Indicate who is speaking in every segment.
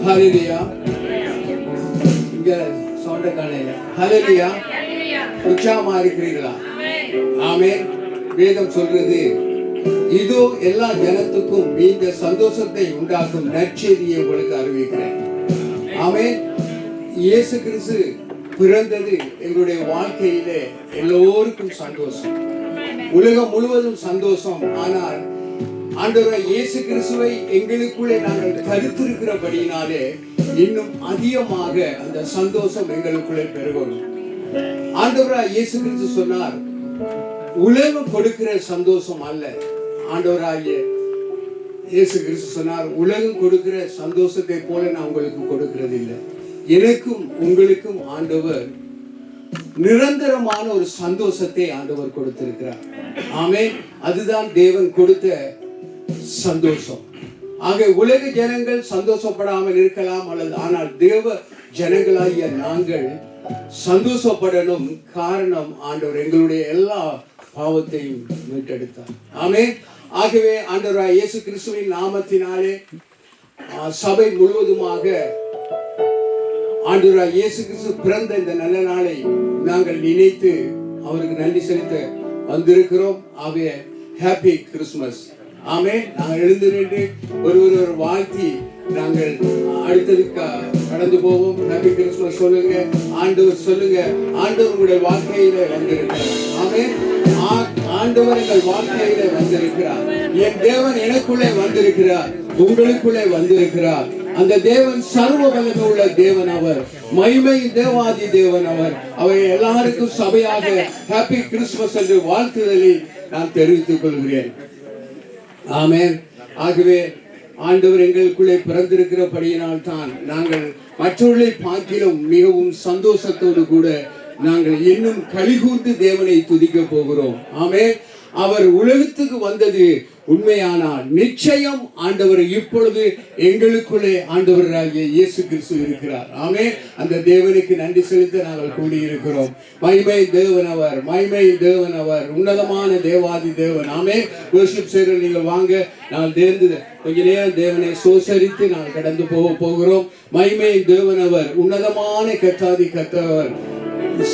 Speaker 1: ஹல்லேலூயா. இங்க சவுண்ட காணல. ஹல்லேலூயா. உற்சாகமா இருக்கிறீர்களா? ஆமென். வேதம் சொல்றது, இதோ எல்லா ஜனத்துக்கும் இந்த சந்தோஷத்தை உண்டாக்கும் நற்செய்தியை உங்களுக்கு அறிவிக்கிறேன். ஆமென். இயேசு கிறிஸ்து பிறந்தது எங்களுடைய வாழ்க்கையிலே எல்லோருக்கும் சந்தோஷம், உலகம் முழுவதும் சந்தோஷம். ஆனால் ஆண்டவர் இயேசு கிறிஸ்துவை எங்களுக்குள்ளே நாங்கள் கருத்திருக்கிறபடியினாலே இன்னும் அதிகமாக அந்த சந்தோஷம் எங்களுக்குள்ளே பெருகணும். ஆண்டவராய் இயேசு கிறிஸ்து சொன்னார், உலகம் கொடுக்கிற சந்தோஷம் அல்ல. ஆண்டவராகிய இயேசு கிறிஸ்து சொன்னார், உலகம் கொடுக்கிற சந்தோஷத்தை போல நான் உங்களுக்கு கொடுக்கிறது இல்லை. எனக்கும் உங்களுக்கும் ஆண்டவர் நிரந்தரமான ஒரு சந்தோஷத்தை ஆண்டவர் கொடுத்திருக்கிறார். ஆமென். அதுதான் தேவன் கொடுத்த சந்தோஷம். ஆக உலக ஜனங்கள் சந்தோஷப்படாமல் இருக்கலாம் அல்லது, ஆனால் தேவ ஜனங்களாகிய நாங்கள் சந்தோஷப்படணும். காரணம், ஆண்டவர் எங்களுடைய எல்லா பாவத்தையும் மீட்டெடுத்தார். ஆமென். ஆகவே ஆண்டவராய் இயேசு கிறிஸ்துவின் நாமத்தினாலே சபை முழுவதுமாக ஆண்டவராய் இயேசு கிறிஸ்து பிறந்த இந்த நல்ல நாளை நாங்கள் நினைத்து அவருக்கு நன்றி செலுத்த வந்திருக்கிறோம். ஆகவே ஹாப்பி கிறிஸ்துமஸ். ஆமென். நாங்கள் எழுந்திருந்து ஒருவர் வாழ்த்தி நாங்கள் அடுத்ததுக்கு கடந்து போவோம். ஹாப்பி கிறிஸ்துமஸ் சொல்லுங்க, ஆண்டவர் சொல்லுங்க. ஆண்டவர் உங்களுடைய வாழ்க்கையில வந்திருக்கிறார். ஆமென். ஆண்டவர் எங்கள் வாழ்க்கையில வந்திருக்கிறார். என் தேவன் எனக்குள்ளே வந்திருக்கிறார், உங்களுக்குள்ளே வந்திருக்கிறார். அந்த தேவன் சர்வ வல்லமை உள்ள தேவன், அவர் மகிமை தேவாதி தேவன். அவர் எல்லாருக்கும் சபையாக ஹாப்பி கிறிஸ்துமஸ் என்று வாழ்த்துதலை நான் தெரிவித்துக் கொள்கிறேன். ஆமென். ஆகவே ஆண்டவர் எங்களுக்குள்ளே பிறந்திருக்கிறபடியினால் தான் நாங்கள் மற்றவர்களை பார்க்கிலும் மிகவும் சந்தோஷத்தோடு கூட நாங்கள் இன்னும் களிகூர்ந்து தேவனை துதிக்க போகிறோம். ஆமென். அவர் உலகத்துக்கு வந்தது உண்மையானால் நிச்சயம் ஆண்டவர் இப்பொழுது எங்களுக்குள்ளே ஆண்டவராகிய இயேசு கிறிஸ்து இருக்கிறார். ஆமென். அந்த தேவனுக்கு நன்றி செலுத்த நாங்கள் கூடியிருக்கிறோம். மகிமை தேவன் அவர், மகிமை தேவன் அவர், உன்னதமான தேவாதி தேவன். ஆமென். வர்ஷிப் செய்கிற நீங்கள் வாங்க, நாங்கள் தேர்ந்து கொஞ்ச நேரம் தேவனை சோசரித்து நாங்கள் கடந்து போகிறோம். மகிமை தேவன் அவர், உன்னதமான கர்த்தாதி கர்த்தர்,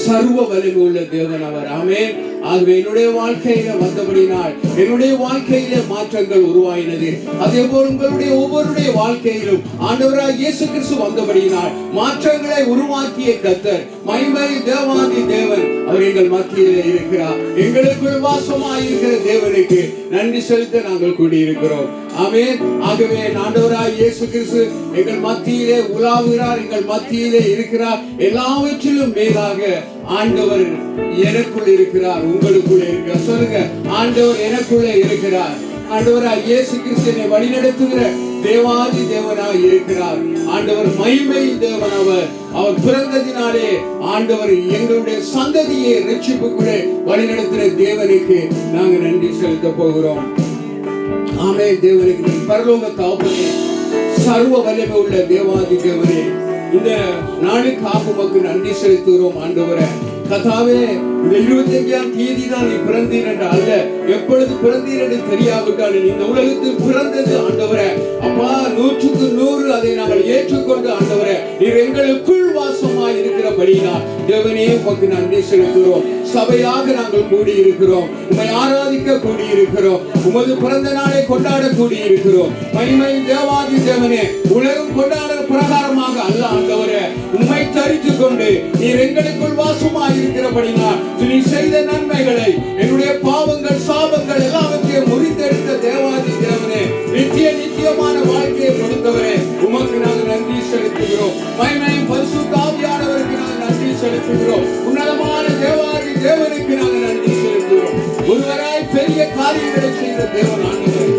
Speaker 1: சர்வ வலிமை உள்ள தேவன் அவர். ஆமென். ஆகவே என்னுடைய வாழ்க்கையில வந்தபடினால் என்னுடைய வாழ்க்கையில மாற்றங்கள் உருவாயினது. அதே போல் உங்களுடைய ஒவ்வொருடைய வாழ்க்கையிலும் ஆண்டவராய் இயேசு கிறிஸ்து வந்தபடினால் மாற்றங்களை உருவாக்கிய கர்த்தர் மகிமை தேவாதி தேவன் அவர் எங்கள் மத்தியிலே இருக்கிறார். எங்களுக்குள் வாசமாய் இருக்கிற தேவனுக்கு நன்றி செலுத்த நாங்கள் கூடியிருக்கிறோம். ஆமென். ஆகவே ஆண்டவராய் இயேசு கிறிஸ்து எங்கள் மத்தியிலே உலாவுகிறார், எங்கள் மத்தியிலே இருக்கிறார். எல்லாவற்றிலும் மேலாக ஆண்டவர் எனக்குள் இருக்கிறார், உங்களுக்குள்ளே இருக்கிறார். சொல்லுங்க, ஆண்டவர் எனக்குள்ளே இருக்கிறார். ஆண்டவராய் இயேசு கிறிஸ்துவை வழிநடத்துகிற தேவாதி தேவனாய் இருக்கிறார். ஆண்டவர் மகிமை தேவன் அவர். அவர் பிறந்ததினாலே ஆண்டவர் எங்களுடைய சந்ததியை ரட்சிப்புக்குள்ளே வழிநடத்துகிற தேவனுக்கு நாங்கள் நன்றி செலுத்த போகிறோம். ஆமென். தேவனுக்கு பரலோக தகப்பனே, சர்வ வல்லமை உள்ள தேவாதி தேவனே, இந்த நாளுக்காக உமக்கு நன்றி செலுத்துகிறோம். ஆண்டவரே கர்த்தாவே, இந்த 25ஆம் தேதி தான் நீ பிறந்தீர் என்று அல்ல, எப்பொழுது பிறந்தீர் என்று தெரியாவிட்டால் இந்த உலகத்தில் பிறந்தது ஆண்டவரே. அப்பா, 100க்கு 100 அதை நாங்கள் ஏற்றுக்கொண்டு ஆண்டவரே நீர் எங்களுக்குள் வாசமாய் இருக்கிறபடினால் தேவனே உமக்கு நன்றி செலுத்துகிறோம். சபையாக நாங்கள் கூடியிருக்கிறோம், உம்மை ஆராதிக்க கூடியிருக்கிறோம், உமது பிறந்த நாளை கொண்டாட கூடியிருக்கிறோம். மகிமை தேவாதி தேவனே, உலகம் கொண்டாடுற பிரகாரமாக அல்ல ஆண்டவரே, உம்மை தரித்துக் கொண்டு நீர் எங்களுக்குள் வாசமாய் இருக்கிறபடினால் நீ செய்த நன்மைகளை, என்னுடைய பாவங்கள் சாபங்கள் எல்லாவற்றையும் முறித்தெடுத்த தேவாதி தேவனே, நித்தியமான வாழ்க்கையை கொடுத்தவரே உமக்கு நாங்கள் நன்றி செலுத்துகிறோம். மகிமை பரிசுத்த ஆவியானவருக்கு நாங்கள் நன்றி செலுத்துகிறோம். உன்னதமான தேவாதி தேவனுக்கு நாங்கள் நன்றி செலுத்துகிறோம். ஒருவராய் பெரிய காரியங்களை செய்த தேவன் ஆண்டவர்,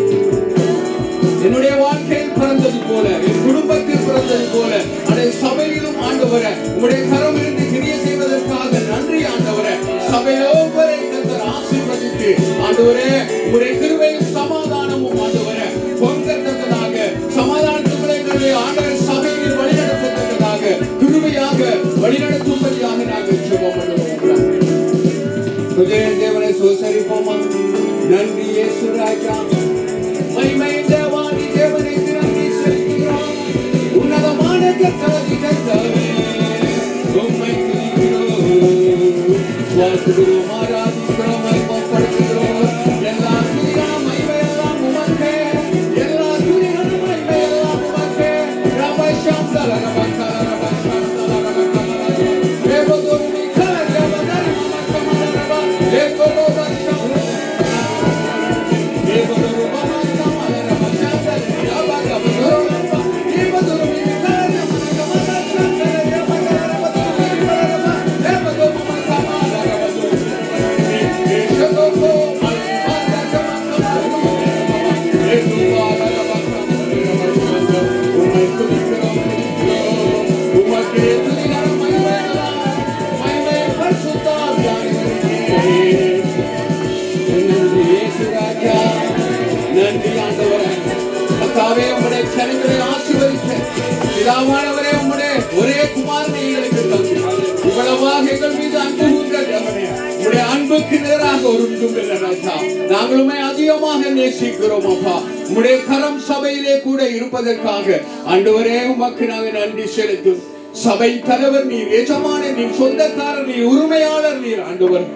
Speaker 1: என்னுடைய வாழ்க்கையில் பிறந்தது போல, என் குடும்பத்தில் பிறந்தது போல, அதை சபையிலும் ஆண்டவரே உங்களுடைய கரம் இருந்து கிரியை செய்வதற்காக நன்றி ஆண்டவரே. சபையோவரை கர்த்தர் ஆசீர்வதித்து ஆண்டவரே உங்களுடைய கிருபையும் சமாதானமும் ஆண்டவரே பொங்கத்தக்கதாக, சமாதானத்துக்குள்ளே எங்களுடைய ஆண்டவர் சபையில் வழிநடத்தத்தக்கதாக, கிருபையாக வழிநடத்தும்படியாக நாங்கள் ஜெபம் பண்ணுவோம். தேவனை சோசரிப்போமா. நன்றி இயேசு ராஜா, கர்த்தாவே உம்மை துதிக்கிறோம் வாழ்த்துகிறோம் ஆராதிக்கிறோம் மகிமைப்படுத்துகிறோம் எல்லா துதிகளும் மகிமையெல்லாம் உமக்கே எல்லா துதிகளும் மகிமையெல்லாம் உமக்கே ரபஷம் தலரபக்கல ரபஷம் தலரபக்கல தேவதோனி கலரபதர மமக்கமரப தேவதோபஷம் தேவதோரு மமக்கமரப சந்தர ரபகபதோரு தேவதோரு நன்றி ஆண்டவரே கர்த்தாவே உம்முடைய ஜனங்களை ஆசீர்வதிக்க பிதாவானவரே உம்முடைய ஒரே குமாரனை எங்களுக்கு தந்து இவ்வளவாக எங்கள் மீது அன்பு கூர்ந்தவரே உம்முடைய அன்புக்கு நேராக ஒரு இல்லை ராஜா நாங்களுமே அதிகமாக நேசிக்கிறோம் அப்பா உம்முடைய கரம் சபையிலே கூட இருப்பதற்காக ஆண்டவரே உமக்கு நாங்கள் நன்றி செலுத்தும் சபை தலைவர் நீர் எஜமான நீர் சொந்தக்காரர் நீர் உரிமையாளர் நீர் ஆண்டவர்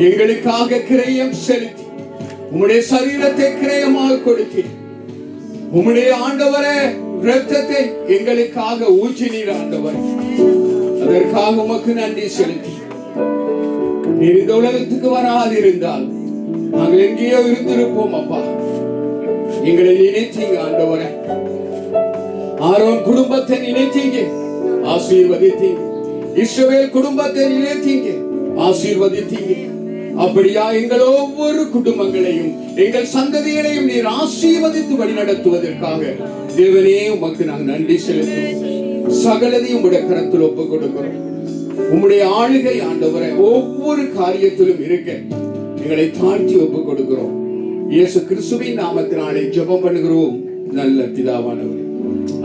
Speaker 1: எங்களுக்காக கிரயம் செலுத்தி உம்முடைய சரீரத்தை கிரயமாக கொடுத்து உம்முடைய ஆண்டவரே இரத்தத்தை எங்களுக்காக ஊற்றினீர் ஆண்டவர் அதற்காக உமக்கு நன்றி செலுத்தி நீர் இந்த உலகத்துக்கு வராதிருந்தால் நாங்கள் எங்கேயோ இருந்திருப்போம் அப்பா எங்களை நினைத்தீங்க ஆண்டவரே ஆரோன் குடும்பத்தை நினைத்தீங்க ஆசீர்வதித்தீங்க இஸ்ரவேல் குடும்பத்தை நினைத்தீங்க ஆசீர்வதித்தீங்க அப்படியா எங்கள் ஒவ்வொரு குடும்பங்களையும் எங்கள் சந்ததிகளையும் நீர் ஆசீர்வதித்து வழி நடத்துவதற்காக தேவனே உமக்கு நாங்கள் நன்றி செலுத்துவோம் சகலதையும் உடைய கரத்தில் ஒப்புக் கொடுக்கிறோம் உம்முடைய ஆளுகை ஆண்டவரை ஒவ்வொரு காரியத்திலும் இருக்க எங்களை தாழ்த்தி ஒப்புக் கொடுக்கிறோம் இயேசு கிறிஸ்துவின் நாமத்தினாலே ஜெபம் பண்ணுகிறோம் நல்ல பிதாவானவரே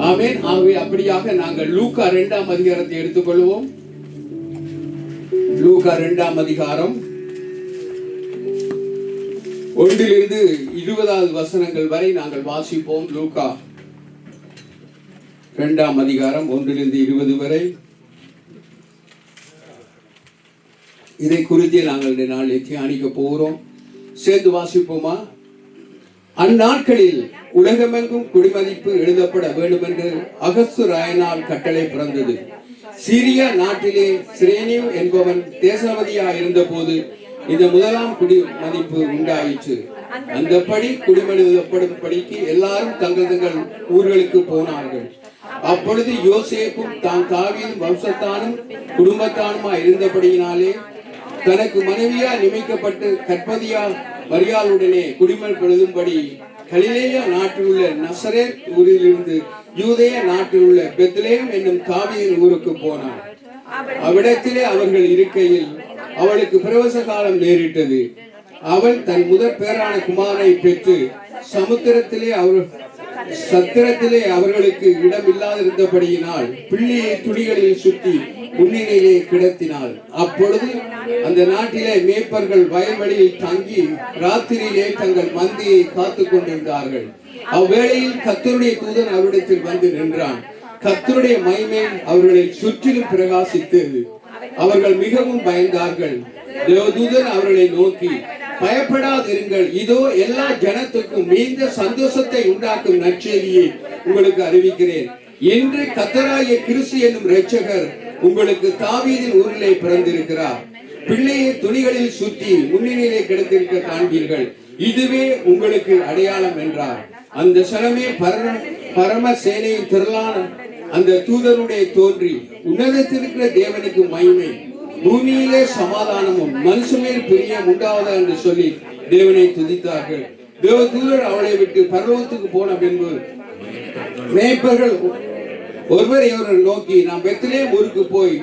Speaker 1: ஆமென் ஆகவே அப்படியாக நாங்கள் லூக்கா 2ஆம் அதிகாரத்தை எடுத்துக்கொள்வோம் லூக்கா 2ஆம் அதிகாரம் 1 20 வசனங்கள் வரை நாங்கள் வாசிப்போம் லூக்கா 2ஆம் அதிகாரம் 1 20 வரை இதை குறித்து நாங்கள் இந்த நாளில் தியானிக்க போகிறோம் சேர்ந்து வாசிப்போமா அந்நாட்களில் உலகமெங்கும் குடிமதிப்பு எழுதப்பட வேண்டும் என்று அகஸ்து ராயனால் கட்டளை பிறந்தது சீரியா நாட்டிலே சிரேனியு என்பவன் தேசாவதியாக இருந்த போது இந்த முதலாம் குடிமதிப்பு உண்டாயிற்று அந்தபடி குடிமதிப்படும் படிக்கு எல்லாரும் தங்கள் தங்கள் ஊர்களுக்கு போனார்கள் அப்பொழுது யோசேப்பும் தான் தாவீது வம்சத்தானும் குடும்பத்தானுமா இருந்தபடியினாலே தனக்கு மனைவியா நியமிக்கப்பட்டு கற்பதியா மரியாளுடனே குடிமதிப்படும்படி கலிலேயா நாட்டில் உள்ள நசரேத் ஊரிலிருந்து யூதேய நாட்டில் உள்ள பெத்லேம் என்னும் தாவீதின் ஊருக்கு போனார் அவ்விடத்திலே அவர்கள் இருக்கையில் அவளுக்கு பிரவச காலம் நேரிட்டது அவள் தன் முதற் பேரான குமாரனை பெற்று சத்திரத்திலே அவர்களுக்கு இடம் இல்லாதிருந்தபடியினால் பிள்ளையை துணிகளில் சுற்றி முன்னிலையிலே கிடத்தினாள் அப்பொழுது அந்த நாட்டிலே மேய்ப்பர்கள் வயல்வெளியில் தங்கி ராத்திரியிலே தங்கள் மந்தையை காத்துக் கொண்டிருந்தார்கள் அவ்வேளையில் கர்த்தருடைய தூதன் அவரிடத்தில் வந்து நின்றான் கர்த்தருடைய மகிமை அவர்களை சுற்றிலும் பிரகாசித்தது அவர்கள் மிகவும் பயந்தார்கள் தேவதூதன் அவர்களை நோக்கி பயப்படாதிருங்கள் இதோ எல்லா ஜனத்துக்கும் மிகுந்த சந்தோஷத்தை உண்டாக்கும் நற்செய்தியை உங்களுக்கு அறிவிக்கிறேன் இன்று கர்த்தராகிய கிறிஸ்து என்னும் இரட்சகர் உங்களுக்கு தாவீதின் ஊரிலே பிறந்திருக்கிறார் பிள்ளையை துணிகளில் சுற்றி முன்னிலையிலே கிடத்திருக்க காண்பீர்கள் இதுவே உங்களுக்கு அடையாளம் என்றார் அந்த சனமே பரம சேனையின் திரளான அந்த தூதனுடைய தோன்றி உன்னதத்திற்கிற தேவனுக்கு மகிமை பூமியிலே சமாதானமும் மனுஷமேல் பிரியம் உண்டாவதா என்று சொல்லி தேவனை துதித்தார்கள் தேவதூதர் அவளை விட்டு பரலோகத்துக்கு போன பின்பு மேய்ப்பர்கள் ஒருவரை நோக்கி நாம் பெத்லேம் ஊருக்கு போய்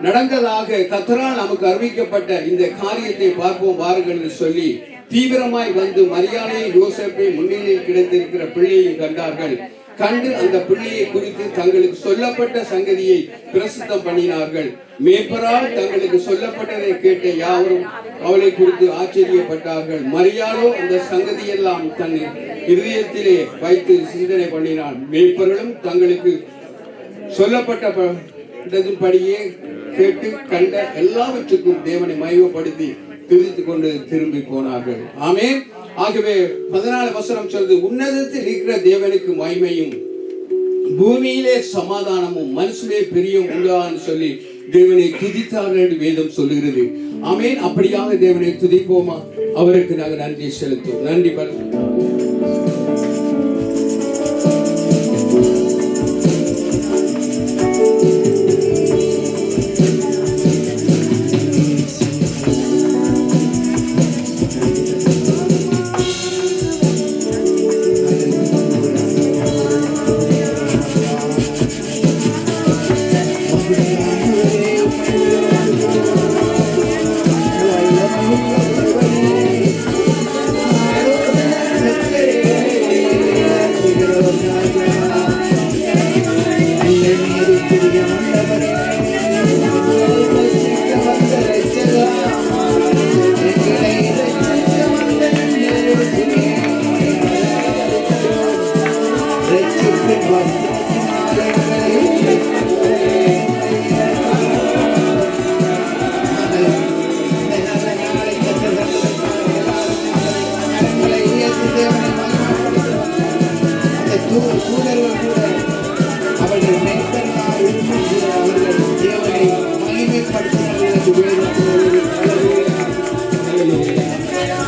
Speaker 1: நடந்ததாக கர்த்தரால் நமக்கு அறிவிக்கப்பட்ட இந்த காரியத்தை பார்ப்போம் வாருங்கள் என்று சொல்லி தீவிரமாய் வந்து மரியாதையை யோசேப்பை முன்னிலையில் கிடைத்திருக்கிற பிள்ளையை கண்டார்கள் கண்டு அந்த பிள்ளையை குறித்து தங்களுக்கு சொல்லப்பட்ட சங்கதியை பிரசித்தம் பண்ணினார்கள். மேய்ப்பரால் தங்களுக்கு சொல்லப்பட்டதை கேட்ட யாவரும் அவளை குறித்து ஆச்சரியப்பட்டார்கள். மரியாளோ அந்த சங்கதியெல்லாம் தன் இதயத்திலே வைத்து சிந்தனை பண்ணினான். மேய்ப்பர்களும் தங்களுக்கு சொல்லப்பட்டபடியே கேட்டு கண்ட எல்லாவற்றுக்கும் தேவனை மகிமைப்படுத்தி துதித்துக் கொண்டு திரும்பி போனார்கள். ஆமென். ஆகவே 14 வசனம் சொல்றது, உன்னதத்தில் இருக்கிற தேவனுக்கு மகிமையும் பூமியிலே சமாதானமும் மனுஷனே பிரியம் உண்டான்னு சொல்லி தேவனை துதித்தார்கள் வேதம் சொல்லுகிறது. ஆமென். அப்படியாக தேவனை துதிப்போமா? அவருக்கு நாங்கள் நன்றி செலுத்துவோம். நன்றி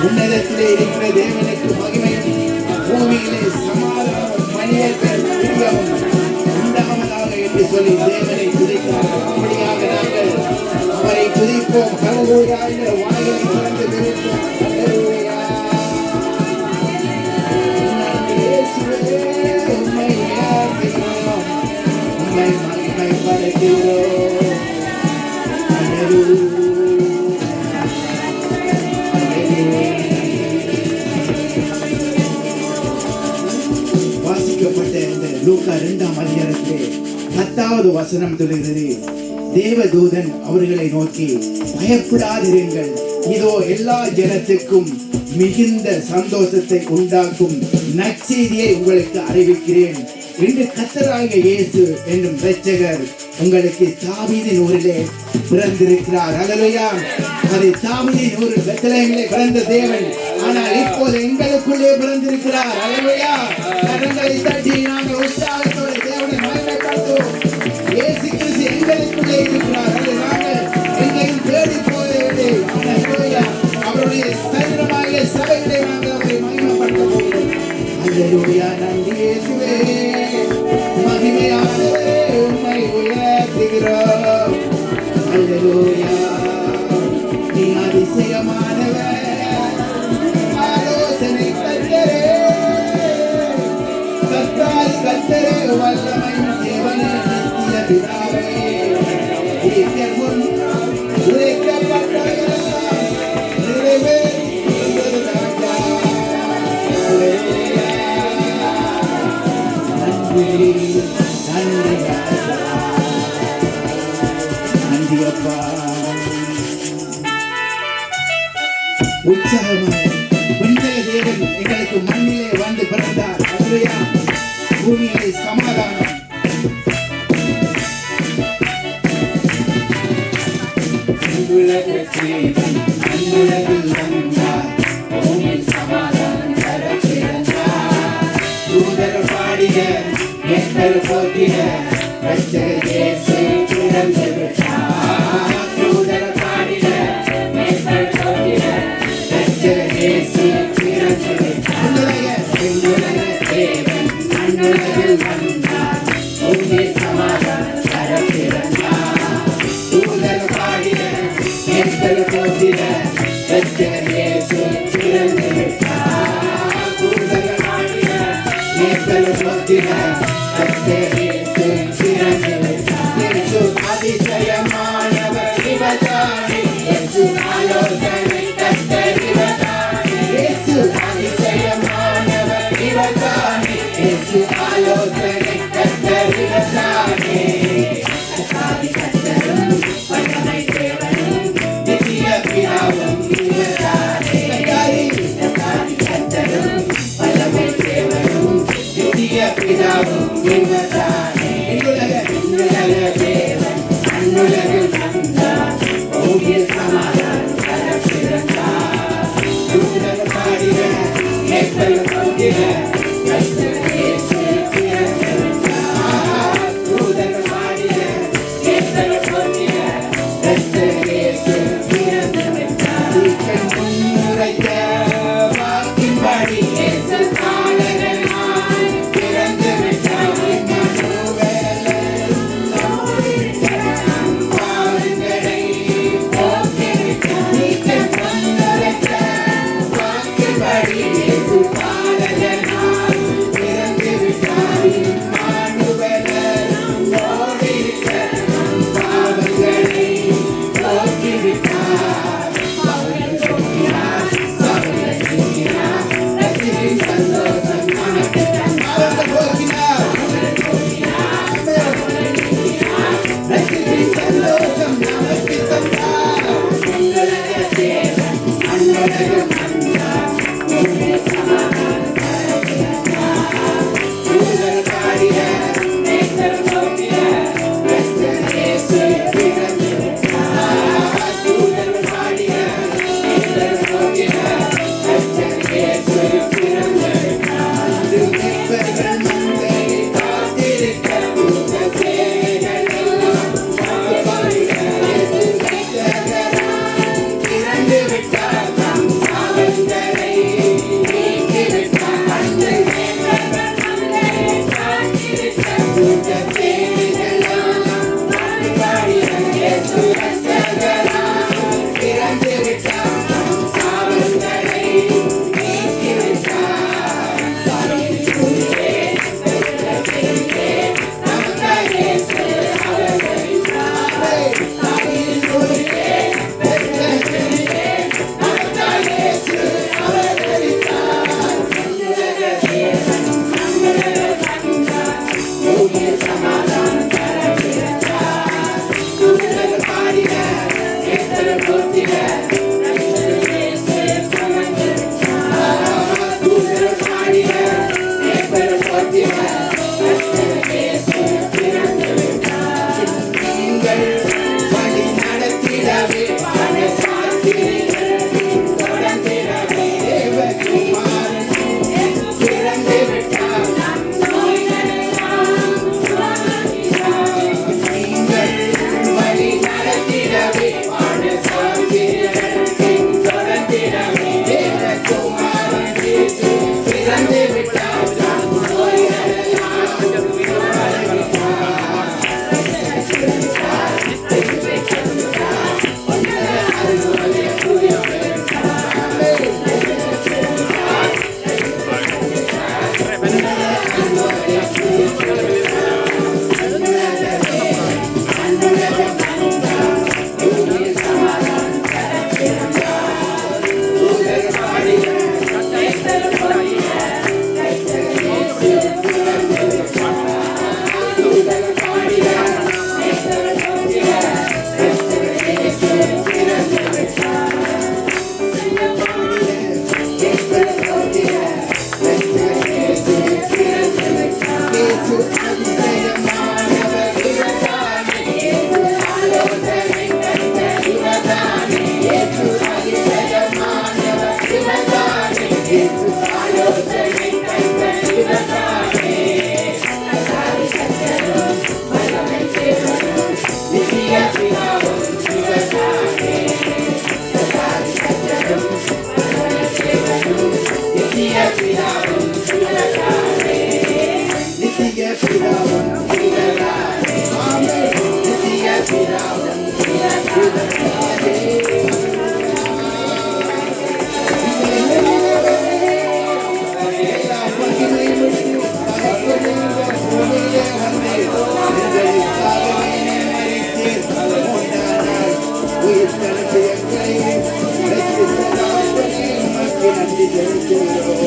Speaker 1: உன்னதத்திலே இருக்கிற தேவனுக்கு மகிமையும் பூமியிலே சமாதானமும் மனிதர்கள் பிரியமும் உண்டாவதாக என்று சொல்லி தேவனை துதிக்கிறார்கள். அப்படியாக நாங்கள் அவரை துதிப்போம். ஹல்லேலூயா என்ற வாயை திறந்து துதிப்போம். ஹல்லேலூயா. இயேசுவே உம்மை உயர்த்துகிறோம், உம்மை மகிமைப்படுத்துகிறோம். ஹல்லேலூயா. லூக்கா 2ஆம் அதிகாரத்திலே 10வது வசனம் சொல்கிறது, தேவதூதன் அவர்களை நோக்கி, பயப்படாதிருங்கள், இதோ எல்லா ஜனத்துக்கும் மிகுந்த சந்தோஷத்தை உண்டாக்கும் நற்செய்தியை உங்களுக்கு அறிவிக்கிறேன். இன்று கர்த்தராகிய இயேசு என்னும் இரட்சகர் உங்களுக்கு தாவீதின் ஊரிலே பிறந்திருக்கிறார். ஹல்லேலூயா. அது தாவீதின் ஊரில் பெத்லகேமிலே பிறந்த தேவன், ஆனால் இப்போது எங்களுக்குள்ளே பிறந்திருக்கிறார். ஹல்லேலூயா. கரங்களை தட்டி நாங்கள் உற்சாகத்தோடு தேவனை மகிமைப்படுத்துவோம். இயேசு கிறிஸ்து எங்களுக்குள்ளே இருக்கிறார். அது நாங்கள் எங்கேயும் தேடி போவதில்லை. ஹல்லேலூயா. அவருடைய சரீரமாகிய சபையிலே நாங்கள் அவரை மகிமைப்படுத்த போகிறோம். ஹல்லேலூயா. நன்றி இயேசுவே, மகிமையானவரே, உம்மை உயர்த்துகிறோம். ஹல்லேலூயா. நீ அதிசயமானவர், ஆலோசனை கர்த்தரே, கர்த்தாதி கர்த்தரே, வல்லமையின் தேவனே, நித்திய பிதாவே, தீர்க்கர் முன் உரைக்கப்பட்டவைகளெல்லாம் நிறைவேறுகிறது ராஜா. ஹல்லேலூயா. நன்றி நன்றி ராஜா, நன்றி அப்பா. உற்சாகமாக விண்தல தேவன் எங்களுக்கு மண்ணிலே வந்து பிறந்தார். ஹல்லேலூயா. பூமியிலே சமாதானம். அன்புலகில் வந்தார், பூமியில் சமாதானம் தர பிறந்தார். தூதர் பாடிய எங்கள் போற்றிய இரட்சகர் இயேசு பிறந்து விட்டார். தூதர் பாடிய எங்கள் போற்றிய இரட்சகர் இயேசு பிறந்து விட்டார். தேவன் அன்புலகில் வந்தார், பூமியில் சமாதானம் தர பிறந்தார். தூதர் பாடிய எங்கள் போற்றிய இரட்சகர் இயேசு பிறந்து விட்டார். தூதர் பாடிய எங்கள் போற்றிய இரட்சகர் இயேசு பிறந்து விட்டார். இயேசு அதிசயமானவர் இவர்தானே, இயேசு ஆலோசனை கர்த்தர் இவர்தானே, இயேசு அதிசயமானவர் இவர்தானே, இயேசு ஆலோசனை நன்றி செலுத்துகிறோம்.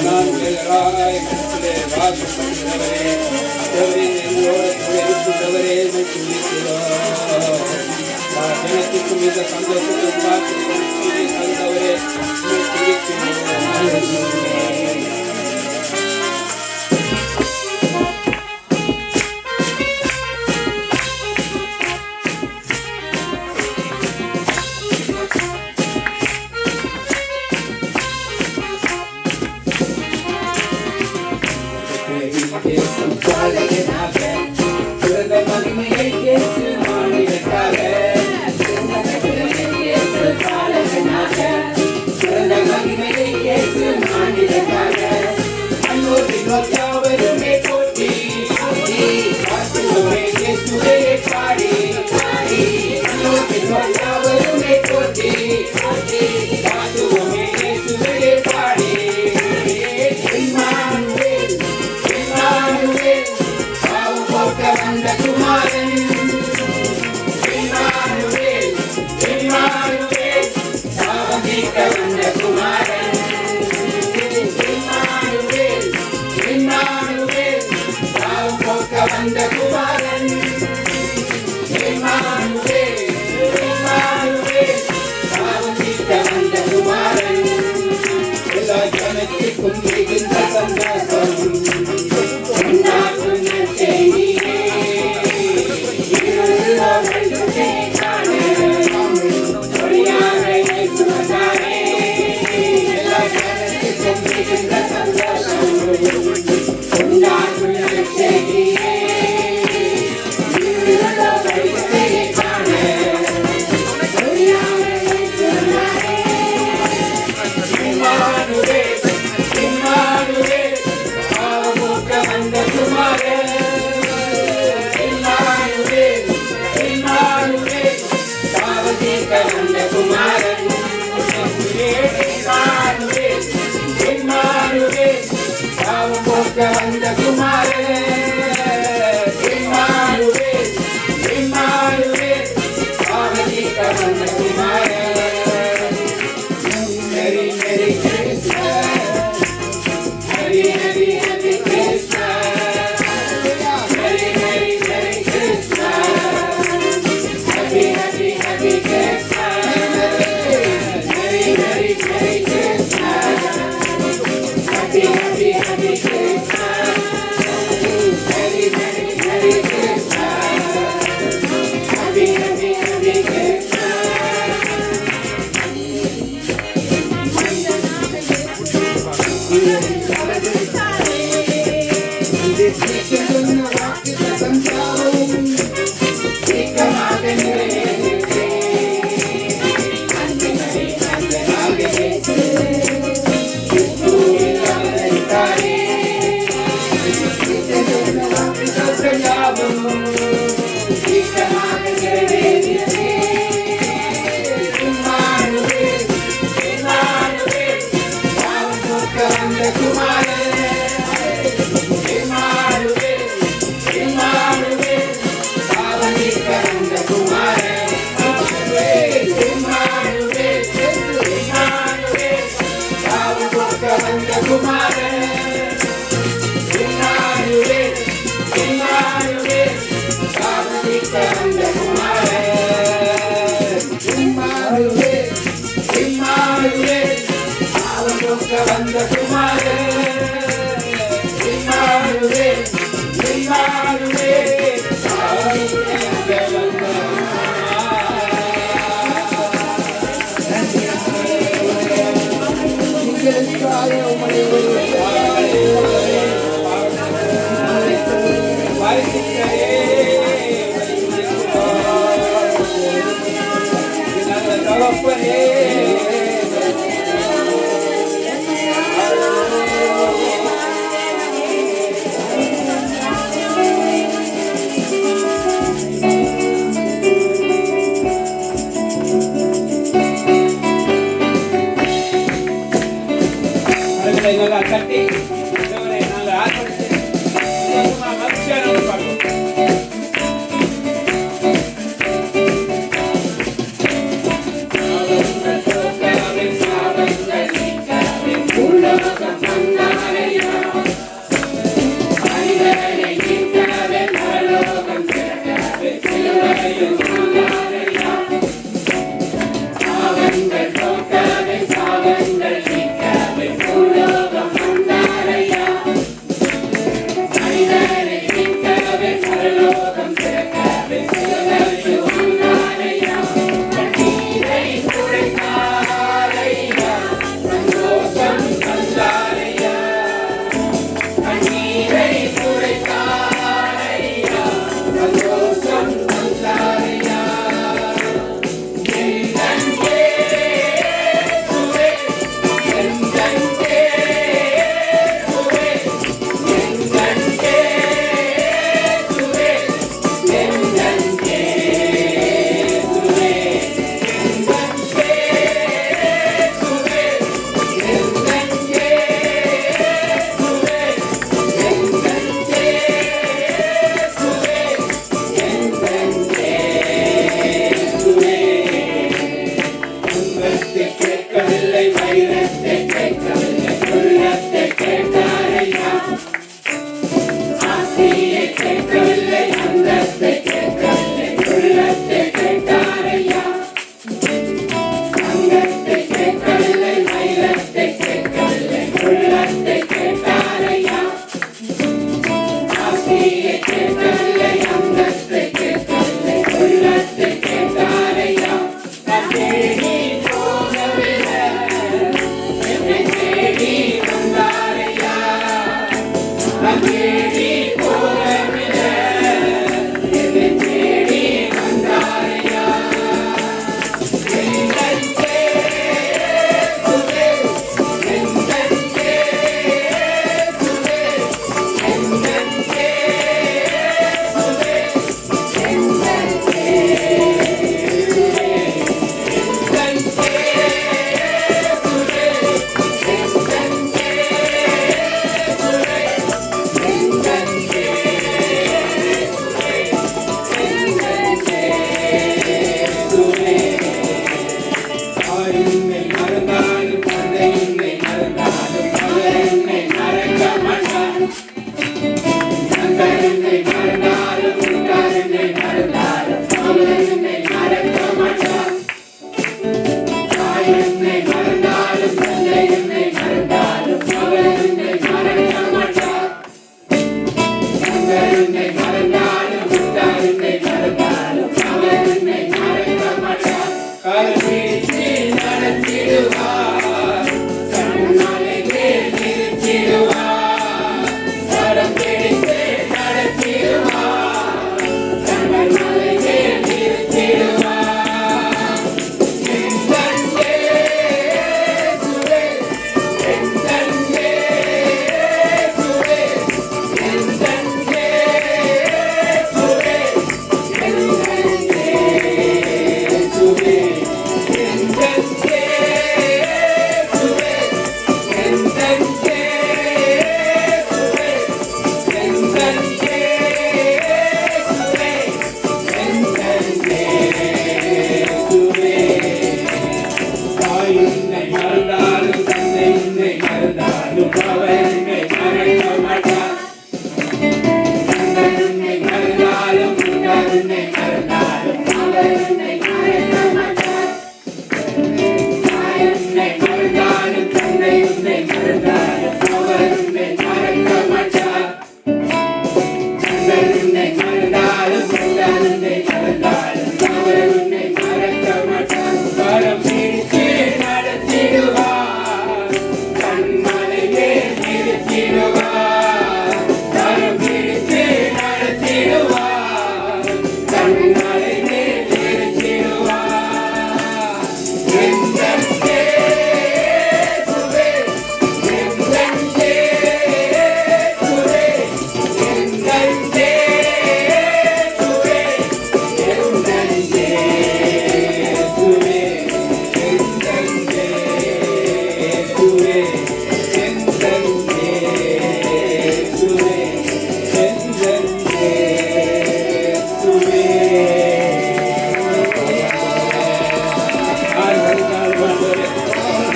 Speaker 1: நான் வேதராய் மனத்திலே வாசப்படுகிறவரே, தேவரே எங்களோடு இருக்கின்றவரே, ஜனத்திற்கும் இந்த சந்தோஷத்தை தந்தவரே,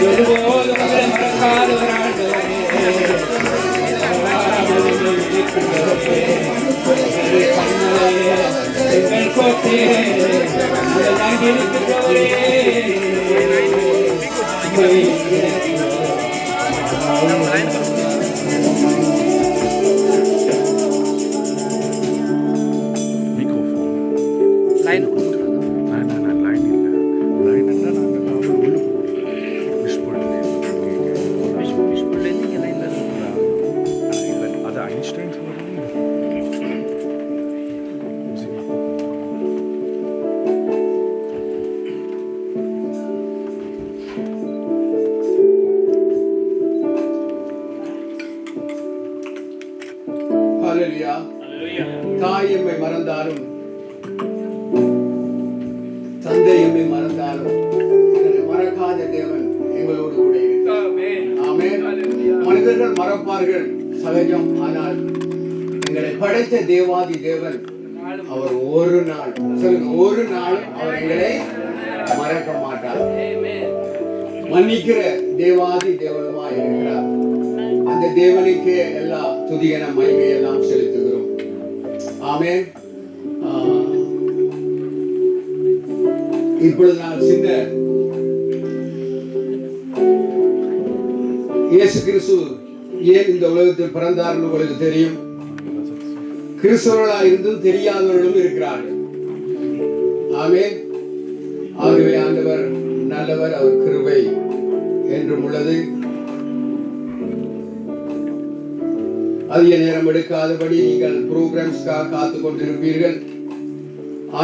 Speaker 2: ஒருபோதும் உங்களை மறக்காதவர் ஆண்டவரே. எங்கள் கோட்டையே உங்கள் நம்பி இருக்கின்றவரே.
Speaker 1: ஹல்லேலூயா. தாய் எம்மை மறந்தாலும் தந்தை எம்மை மறந்தாலும் இதனை மறக்காத தேவன் எங்களோடு கூட இருக்கிறார். ஆமென். மனிதர்கள் மறப்பார்கள் சகஜம். ஆனால் எங்களை படைத்த தேவாதி தேவன் அவர் ஒரு நாள் அவர் எங்களை மறக்க மாட்டார். மன்னிக்கிற தேவாதி தேவனுமா இருக்கிறார். அந்த தேவனுக்கே எல்லா துதிகன மகிமை எல்லாம் செலுத்துகிறோம். ஆமென். இப்பொழுது நான் சின்ன இயேசு கிறிஸ்து ஏன் இந்த உலகத்தில் பிறந்தார்னு உங்களுக்கு தெரியும். கிறிஸ்தவர்களாக இருந்தும் தெரியாதவர்களும் இருக்கிறார்கள். ஆமென். ஆகவே ஆண்டவர் நல்லவர், அவர் கிருபை என்றும் உள்ளது. அதிக நேரம் எடுக்காதபடி நீங்கள் ப்ரோக்ராம்ஸ்க்காக காத்து கொண்டிருப்பீர்கள்.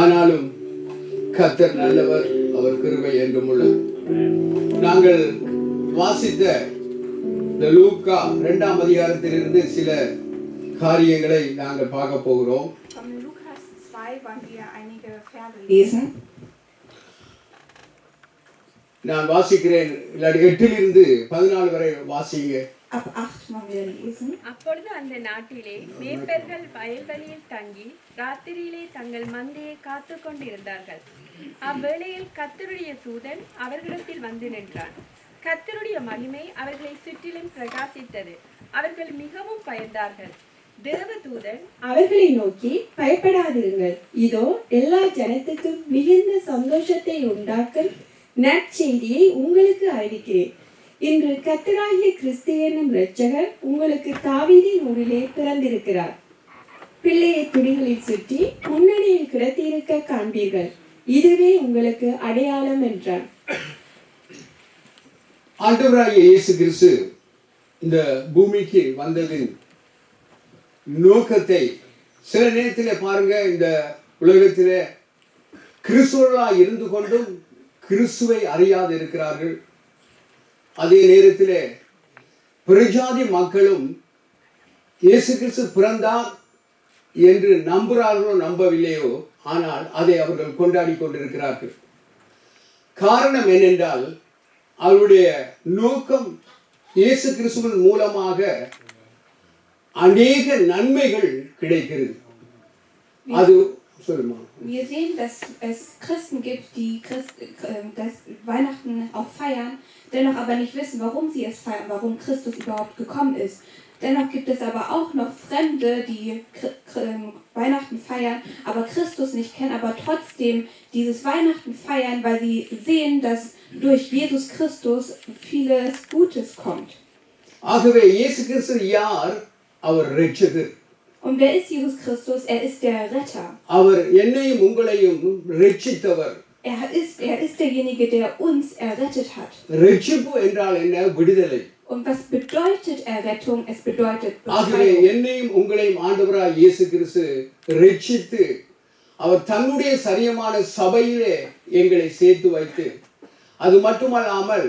Speaker 1: ஆனாலும் கர்த்தர் நல்லவர், அவர் கிருபை என்றும் உள்ளது. நாங்கள் வாசித்த இந்த லூக்கா 2ஆம் அதிகாரத்திலிருந்து சில காரியங்களை நாங்கள் பார்க்க போகிறோம். நான் வாசிக்கிறேன். 8 to 14 வரை வாசிங்க.
Speaker 3: அப்பொழுது அந்த நாட்டிலே மேய்ப்பர்கள் வயல்வெளியில் தங்கி ராத்திரியிலே தங்கள் மந்தையை காத்து கொண்டிருந்தார்கள். அவ்வேளையில் கர்த்தருடைய தூதன் அவர்களிடத்தில் வந்து நின்றான். கர்த்தருடைய மகிமை அவர்களை சுற்றிலும் பிரகாசித்தது. அவர்கள் மிகவும் பயந்தார்கள். தேவதூதன்
Speaker 4: அவர்களை நோக்கி, பயப்படாதிருங்கள், இதோ எல்லா ஜனத்துக்கும் மிகுந்த சந்தோஷத்தை உண்டாக்கும் நற்செய்தியை உங்களுக்கு அறிவிக்கிறேன். இன்று கர்த்தராகிய கிறிஸ்து என்னும் இரட்சகர் உங்களுக்கு தாவீதின் ஊரிலே பிறந்திருக்கிறார். பிள்ளையை துணிகளில் சுற்றி முன்னணியில் கிடத்தியிருக்க காண்பீர்கள். இதுவே உங்களுக்கு அடையாளம் என்றார்.
Speaker 1: ஆண்டவராகிய இயேசு கிறிஸ்து இந்த பூமிக்கு வந்ததின் நோக்கத்தை சில நேரத்திலே பாருங்க. இந்த உலகத்திலே கிறிஸ்துவர்களாக இருந்து கொண்டும் கிறிஸ்துவை அறியாது இருக்கிறார்கள். அதே நேரத்திலே பிரஜாதி மக்களும் இயேசு கிறிஸ்து பிறந்தார் என்று நம்புகிறார்களோ நம்பவில்லையோ, ஆனால் அதை அவர்கள் கொண்டாடி கொண்டிருக்கிறார்கள். காரணம் என்னென்றால் அவருடைய நோக்கம் இயேசு கிறிஸ்துவின் மூலமாக அநேக நன்மைகள் கிடைக்கிறது. அது சொல்லுமா?
Speaker 5: Wir sehen, dass es Christen gibt, die das Weihnachten auch feiern, dennoch aber nicht wissen, warum sie es feiern, warum Christus überhaupt gekommen ist. Dennoch gibt es aber auch noch Fremde, die Weihnachten feiern, aber Christus nicht kennen, aber trotzdem dieses Weihnachten feiern, weil sie sehen, dass durch Jesus Christus vieles Gutes kommt.
Speaker 1: ஆகவே இயேசு கிறிஸ்து யார்? அவர் இரட்சகர்.
Speaker 5: Und wer ist Jesus Christus? Er ist der Retter.
Speaker 1: அவர் என்னையும் உங்களையும் இரட்சித்தவர்.
Speaker 5: Er ist derjenige, der uns errettet hat.
Speaker 1: இரட்சிப்பு என்றால் என்ன? விடுதலை.
Speaker 5: Und was bedeutet Errettung? Es bedeutet
Speaker 1: ஆகவே
Speaker 5: Befreiung.
Speaker 1: என்னையும் உங்களையும் ஆண்டவராகிய இயேசு கிறிஸ்து இரட்சித்து அவர் தன்னுடைய சரியமான சபையிலே எங்களை சேர்த்து வைத்து, அது மட்டுமல்லாமல்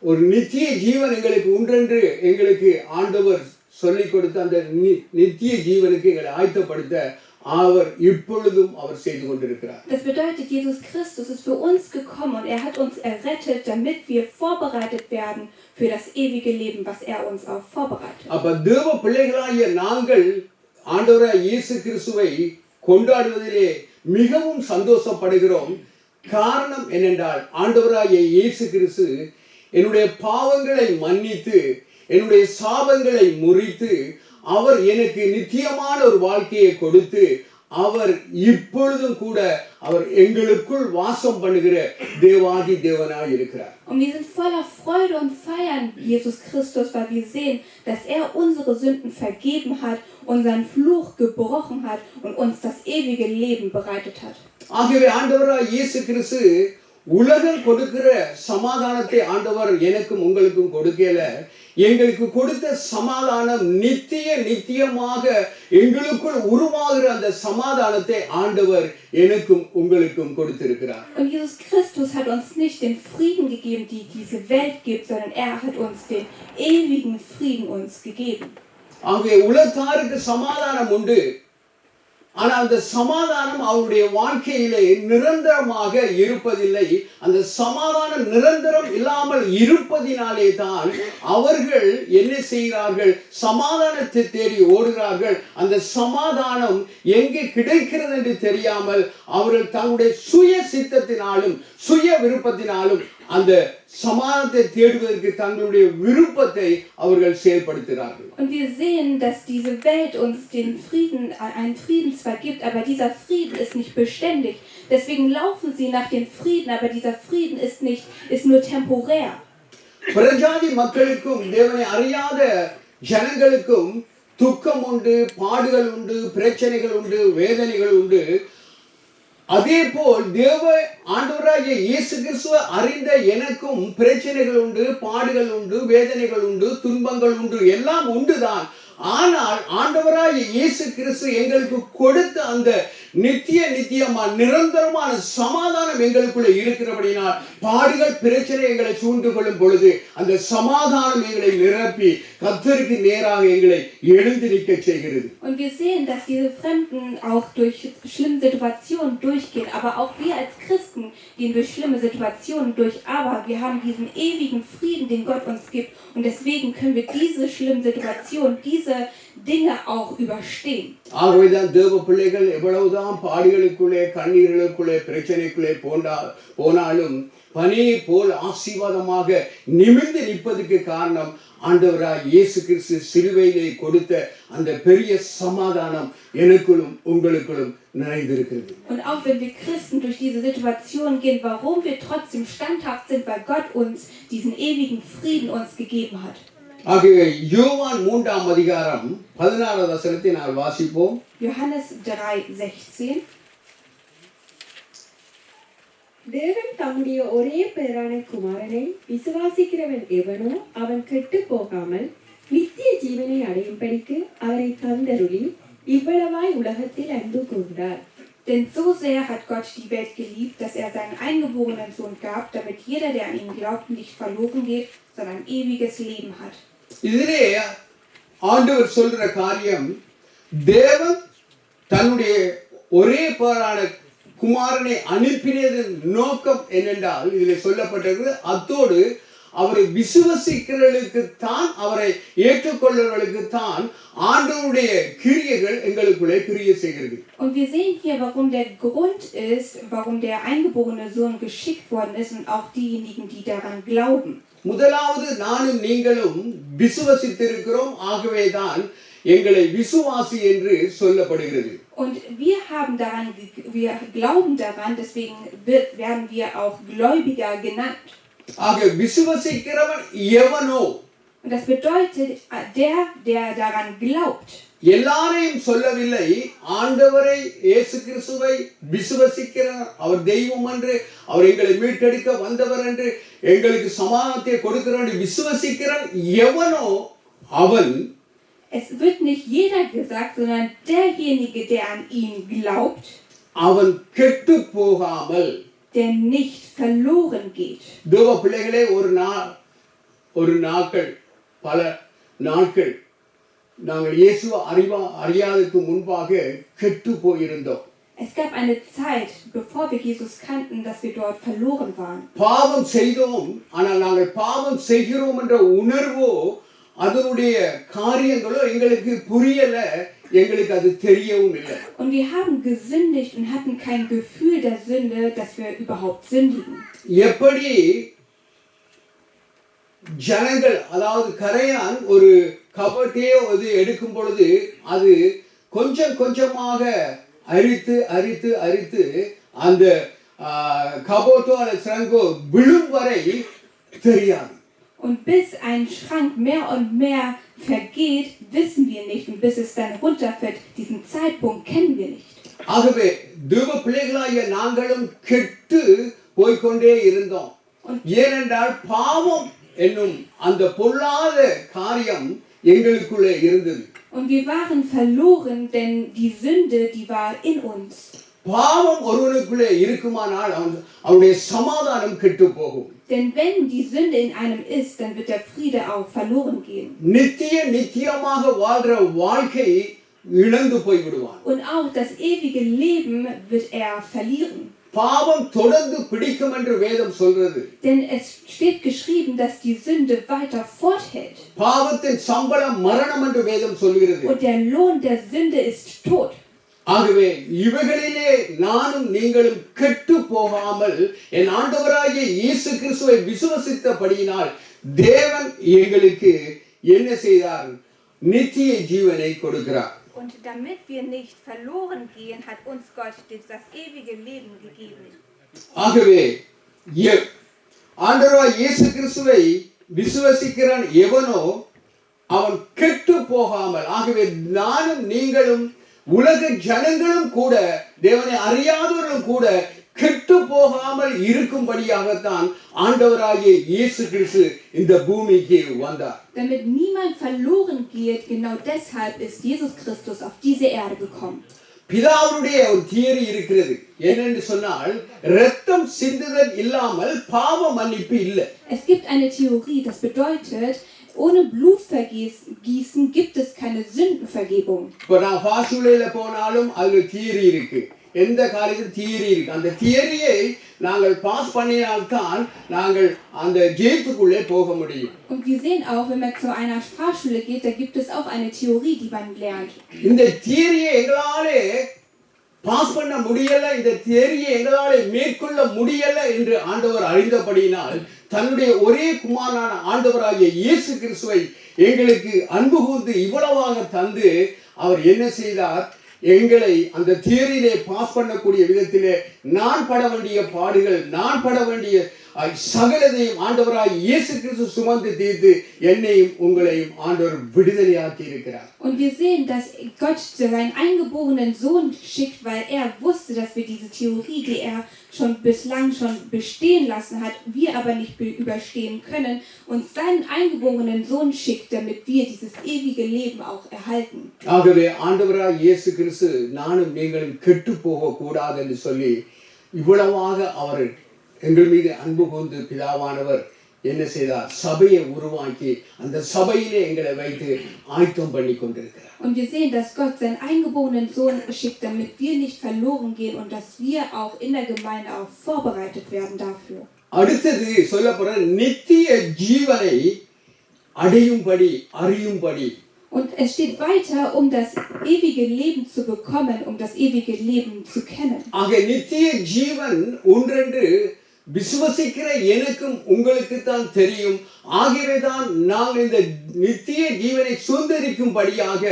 Speaker 1: ஒரு நித்திய ஜீவன் எங்களுக்கு உண்டென்று எங்களுக்கு ஆண்டவர் சொல்லிக் கொடுத்த அந்த நித்திய ஜீவனுக்கு எங்களை ஆயத்தப்படுத்த அவர் இப்பொழுதும் அவர் செய்து கொண்டிருக்கிறார்.
Speaker 5: Das bedeutet, Jesus Christus ist für uns gekommen und er hat uns errettet, damit wir vorbereitet werden für das ewige Leben, was er uns auch vorbereitet.
Speaker 1: அப்ப தேவ பிள்ளைகளாகிய நாங்கள் ஆண்டவராகிய இயேசு கிறிஸ்துவை கொண்டாடுவதிலே மிகவும் சந்தோஷப்படுகிறோம். காரணம் என்னென்றால் ஆண்டவராகிய இயேசு கிறிஸ்து என்னுடைய பாவங்களை மன்னித்து என்னுடைய சாபங்களை முறித்து அவர் எனக்கு நித்தியமான ஒரு வாழ்க்கையை கொடுத்து அவர் இப்பொழுதும் கூட அவர் எங்களுக்குள் வாசம் பண்ணுகிற தேவாதி தேவனாய் இருக்கிறார்.
Speaker 5: Und wir sind voller Freude und feiern Jesus Christus, weil wir sehen, dass er unsere Sünden vergeben hat, unseren Fluch gebrochen hat und uns das ewige Leben bereitet hat.
Speaker 1: ஆகவே ஆண்டவராய் இயேசு கிறிஸ்து உலகம் கொடுக்கிற சமாதானத்தை ஆண்டவர் எனக்கும் உங்களுக்கும் கொடுக்கல, எங்களுக்கு கொடுத்த சமாதானம் நித்தியமாக எங்களுக்குள் உருவாகிற அந்த சமாதானத்தை ஆண்டவர் எனக்கும் உங்களுக்கும் கொடுத்திருக்கிறார்.
Speaker 5: Und Jesus Christus hat uns nicht den Frieden gegeben, die diese Welt gibt, sondern er hat uns den ewigen Frieden uns gegeben.
Speaker 1: ஆகவே உலகத்தாருக்கு சமாதானம் உண்டு, ஆனால் அந்த சமாதானம் அவருடைய வாழ்க்கையிலே நிரந்தரமாக இருப்பதில்லை. அந்த சமாதானம் நிரந்தரம் இல்லாமல் இருப்பதினாலே தான் அவர்கள் என்ன செய்கிறார்கள், சமாதானத்தை தேடி ஓடுகிறார்கள். அந்த சமாதானம் எங்கே கிடைக்கிறது என்று தெரியாமல் அவர்கள் தங்களுடைய சுய சித்தத்தினாலும் சுய விருப்பத்தினாலும் அந்த சமாதானத்தை தேடுவதற்கு தங்களுடைய விருப்பத்தை அவர்கள் செயல்படுத்துகிறார்கள்.
Speaker 5: Und wir sehen, dass diese Welt uns den Frieden, einen Frieden zwar gibt, aber dieser Frieden ist nicht beständig. Deswegen laufen sie nach dem Frieden, aber dieser Frieden ist nur temporär.
Speaker 1: பிரஜாதி மக்களுக்கும் தேவனை அறியாத ஜனங்களுக்கும் துக்கம் உண்டு, பாடுகள் உண்டு, பிரச்சனைகள் உண்டு, வேதனைகள் உண்டு. அதே போல் தேவ ஆண்டவராகிய இயேசு கிறிஸ்துவை அறிந்த எனக்கும் பிரச்சனைகள் உண்டு, பாடுகள் உண்டு, வேதனைகள் உண்டு, துன்பங்கள் உண்டு, எல்லாம் உண்டுதான். ஆனால் ஆண்டவராகிய இயேசு கிறிஸ்து எங்களுக்கு கொடுத்த அந்த நித்தியமான நிரந்தரமான சமாதானம் எங்களுக்குள்ள இருக்கிறபடினால் பாடுகள் பிரச்சனை எங்களை சூழ்ந்து கொள்ளும் பொழுது அந்த சமாதானம் எங்களை நிரப்பி கர்த்தருக்கு நேராக எங்களை எழுந்து நிற்க செய்கிறது.
Speaker 5: Und wir sehen, dass diese Fremden auch durch schlimme Situationen durchgehen, aber auch wir als Christen gehen durch schlimme Situationen durch, aber wir haben diesen ewigen Frieden, den Gott uns gibt, und deswegen können wir diese schlimmen Situationen, diese Dinge auch überstehen.
Speaker 1: ஆகவேதான் தேவ பிள்ளைகள் எவ்வளவுதான் பாடுகளுக்குள்ளே கண்ணீர்களுக்குள்ளே பிரச்சனைக்குள்ளே போனாலும் பனி போல் ஆசீர்வாதமாக நிமிர்ந்து நிற்பதற்கு காரணம் ஆண்டவராய் இயேசு கிறிஸ்து சிலுவையிலே கொடுத்த அந்த பெரிய சமாதானம் எனக்குள்ளும் உங்களுக்குள்ளும் நிறைந்திருக்கிறது.
Speaker 5: Und auch wenn wir Christen durch diese Situation gehen, warum wir trotzdem standhaft sind, weil Gott uns diesen ewigen Frieden uns gegeben hat.
Speaker 1: ஆகவே யோவான் 3ஆம் அதிகாரம் 16வது வசனத்தை நாம் வாசிப்போம்.
Speaker 5: Johannes 3:16.
Speaker 4: தேவன் தம்முடைய ஒரே பேரான குமாரனை விசுவாசிக்கிறவன் எவனோ அவன் கெட்டு போகாமல் நித்திய ஜீவனை அடையும்படிக்கு அவரை தந்தருளி இவ்வளவாய் உலகத்தில் அன்பு கூர்ந்தார்.
Speaker 5: Denn so sehr hat Gott die Welt geliebt, dass er seinen eingeborenen Sohn gab, damit jeder, der an ihn glaubt, nicht verloren geht, sondern ein ewiges Leben hat.
Speaker 1: இதிலே ஆண்டவர் சொல்ற காரியம், தேவன் தன்னுடைய ஒரே பேரான குமாரனை அனுப்பினதன் நோக்கம் என்னென்றால் இதிலே சொல்லப்பட்டது, அத்தோடு அவரை விசுவசிக்கிறவர்களுக்கு தான், அவரை ஏற்றுக்கொள்ளுவர்களுக்கு தான் ஆண்டவருடைய கிரியைகள் எங்களுக்குள்ளே கிரியை செய்கிறது.
Speaker 5: Und wir sehen hier, warum der Grund ist, warum der eingeborene Sohn geschickt worden ist und auch diejenigen, die daran glauben.
Speaker 1: முதலாவது நானும் நீங்களும் விசுவசித்திருக்கிறோம், ஆகவேதான் எங்களை விசுவாசி என்று சொல்லப்படுகிறது.
Speaker 5: Und wir glauben daran, deswegen werden wir auch Gläubiger genannt.
Speaker 1: ஆக விசுவசிக்கிறவன் எவனோ,
Speaker 5: und das bedeutet, der daran glaubt.
Speaker 1: எல்லாரையும் சொல்லவில்லை, ஆண்டவரை இயேசு கிறிஸ்துவை விசுவசிக்கிற, அவர் தெய்வம் என்று, அவர் எங்களை மீட்டெடுக்க வந்தவர் என்று, எங்களுக்கு சமாதானத்தை கொடுக்கிறவர் என்று விசுவசிக்கிறான் எவனோ அவன்.
Speaker 5: Es wird nicht jeder gesagt, sondern derjenige, der an ihn glaubt,
Speaker 1: அவன் கெட்டு போகாமல்,
Speaker 5: der nicht verloren geht.
Speaker 1: தேவ பிள்ளைகளே, ஒரு நாட்கள் பல நாட்கள் நாங்கள் இயேசுவை அறியாததுக்கு முன்பாக கெட்டு போயிருந்தோம்.
Speaker 5: Es gab eine Zeit, bevor wir Jesus kannten, dass wir dort verloren waren.
Speaker 1: பாவம் செய்தோம், ஆனால் நாங்கள் பாவம் செய்கிறோம் என்ற உணர்வோ அதனுடைய காரியங்களோ எங்களுக்கு புரியல, எங்களுக்கு அது தெரியவும் இல்லை.
Speaker 5: Und wir haben gesündigt und hatten kein Gefühl der Sünde, dass wir überhaupt sündigen.
Speaker 1: எப்படி ஜனங்கள், அதாவது கரையான் ஒரு கபட்டையே அது எடுக்கும் பொழுது அது கொஞ்சம் கொஞ்சமாக அரித்து அரித்து அரித்து அந்த கபோட்டோ அல்லது ஸ்ரங்கோ விழும் வரை தெரியாது.
Speaker 5: Und bis ein Schrank mehr und mehr vergeht, wissen wir nicht. Und bis es dann runterfällt, diesen Zeitpunkt kennen wir nicht.
Speaker 1: ஆகவே தேவ பிள்ளைகளாகிய நாங்களும் கெட்டு போய்க்கொண்டே இருந்தோம். ஏனென்றால் பாவம் என்னும் அந்த பொல்லாத காரியம் எங்களுக்குள்ளே இருந்தது.
Speaker 5: Und wir waren verloren, denn die Sünde, die war in uns.
Speaker 1: பாவம் ஒருவனுக்குள்ளே இருக்குமானால் அவனுடைய சமாதானம் கெட்டு போகும்.
Speaker 5: Denn wenn die Sünde in einem ist, dann wird der Friede auch verloren gehen.
Speaker 1: நித்தியமாக வாழ்ற வாழ்க்கை இழந்து போய் விடுவான்.
Speaker 5: Und auch das ewige Leben wird er verlieren.
Speaker 1: பாவம் தொடர்ந்து பிடிக்கும் என்று வேதம் சொல்றது.
Speaker 5: Denn es steht geschrieben, dass die Sünde weiter forthält.
Speaker 1: பாவத்தின் சம்பளம் மரணம் என்று வேதம் சொல்கிறது.
Speaker 5: Und der Lohn der Sünde ist Tod.
Speaker 1: ஆகவே இவைகளிலே நானும் நீங்களும் கெட்டு போகாமல் என் ஆண்டவராகிய இயேசு கிறிஸ்துவை விசுவசித்தபடியினால் தேவன் எங்களுக்கு என்ன செய்தார்? நித்திய ஜீவனை கொடுக்கிறார்.
Speaker 6: Und damit wir nicht verloren gehen, hat uns Gott das ewige Leben gegeben.
Speaker 1: ஆகவே ஆண்டவராகிய இயேசு கிறிஸ்துவை விசுவசிக்கிறான் எவனோ அவன் கெட்டு போகாமல், ஆகவே நானும் நீங்களும் உலக ஜனங்களும் கூட தேவனை அறியாதவர்களும் கூட கெட்டு போகாமல் இருக்கும்படியாகத்தான் ஆண்டவராகிய இயேசு கிறிஸ்து இந்த பூமிக்கு வந்தார்.
Speaker 5: Damit niemand verloren geht, genau deshalb ist Jesus Christus auf diese Erde gekommen.
Speaker 1: பிதாவுடைய ஒரு தியரி இருக்கிறது. என்னென்று சொன்னால் இரத்தம் சிந்துதல் இல்லாமல் பாவ மன்னிப்பு இல்லை.
Speaker 5: Es gibt eine Theorie, das bedeutet, ohne Blutvergießen gibt es keine Sündenvergebung.
Speaker 1: இப்போ நான் ஃபாஸ்டூலையில போனாலும் அது தியரி இருக்கு. எந்த காரியத்தில் தியரி இருக்கு. அந்த தியரியை நாங்கள் பாஸ் பண்ணினால்தான் நாங்கள் அந்த ஜெயிலுக்குள்ளே போக முடியும்.
Speaker 5: Und wir sehen auch, wenn man zu einer Fahrschule geht, da gibt es auch eine Theorie, die man lernt.
Speaker 1: இந்த தியரியை எங்களாலே பாஸ் பண்ண முடியல, இந்த தியரியை எங்களாலே மேற்கொள்ள முடியல என்று ஆண்டவர் அறிந்தபடியினால் தன்னுடைய ஒரே குமாரனான ஆண்டவராகிய இயேசு கிறிஸ்துவை எங்களுக்கு அன்பு கூர்ந்து இவ்வளவாக தந்து அவர் என்ன செய்தார்? எங்களை அந்த தியரியிலே பாஸ் பண்ணக்கூடிய விதத்திலே நான் பட வேண்டிய பாடுகள், நான் பட வேண்டிய சகலதையும் ஆண்டவராய் இயேசு கிறிஸ்து சுமந்து தீர்த்து என்னையும் உங்களையும் ஆண்டவர் விடுதலையாக்கி இருக்கிறார்.
Speaker 5: Und wir sehen, dass Gott seinen eingeborenen Sohn schickt, weil er wusste, dass wir diese Theorie, die er schon bislang bestehen lassen hat, wir aber nicht überstehen können, und seinen eingeborenen Sohn schickt, damit wir dieses ewige Leben auch erhalten.
Speaker 1: ஆகவே ஆண்டவராய் இயேசு கிறிஸ்து நானும் நீங்களும் கெட்டு போக கூடாது என்று சொல்லி இவ்வளவாக அவர் எங்கள் மீது அன்பு கூர்ந்து பிதாவானவர் என்ன செய்தார்? சபையை உருவாக்கி அந்த சபையிலே எங்களை வைத்து ஆயத்தம் பண்ணி கொண்டிருக்கிறார்.
Speaker 5: Und wir sehen, dass Gott seinen eingeborenen Sohn schickt, damit wir nicht verloren gehen und dass wir auch in der Gemeinde auch vorbereitet werden dafür.
Speaker 1: அடுத்தது சொல்லப்படுற நித்திய ஜீவனை அடையும்படி அறியும்படி.
Speaker 5: Und es steht weiter, um das ewige Leben zu bekommen, um das ewige Leben zu kennen.
Speaker 1: ஆக நித்திய ஜீவன் ஒன்றென்று விசுவசிக்கிற எனக்கும் உங்களுக்கு தான் தெரியும். ஆகவேதான் நாங்கள் இந்த நித்திய ஜீவனை சுதந்திரிக்கும்படியாக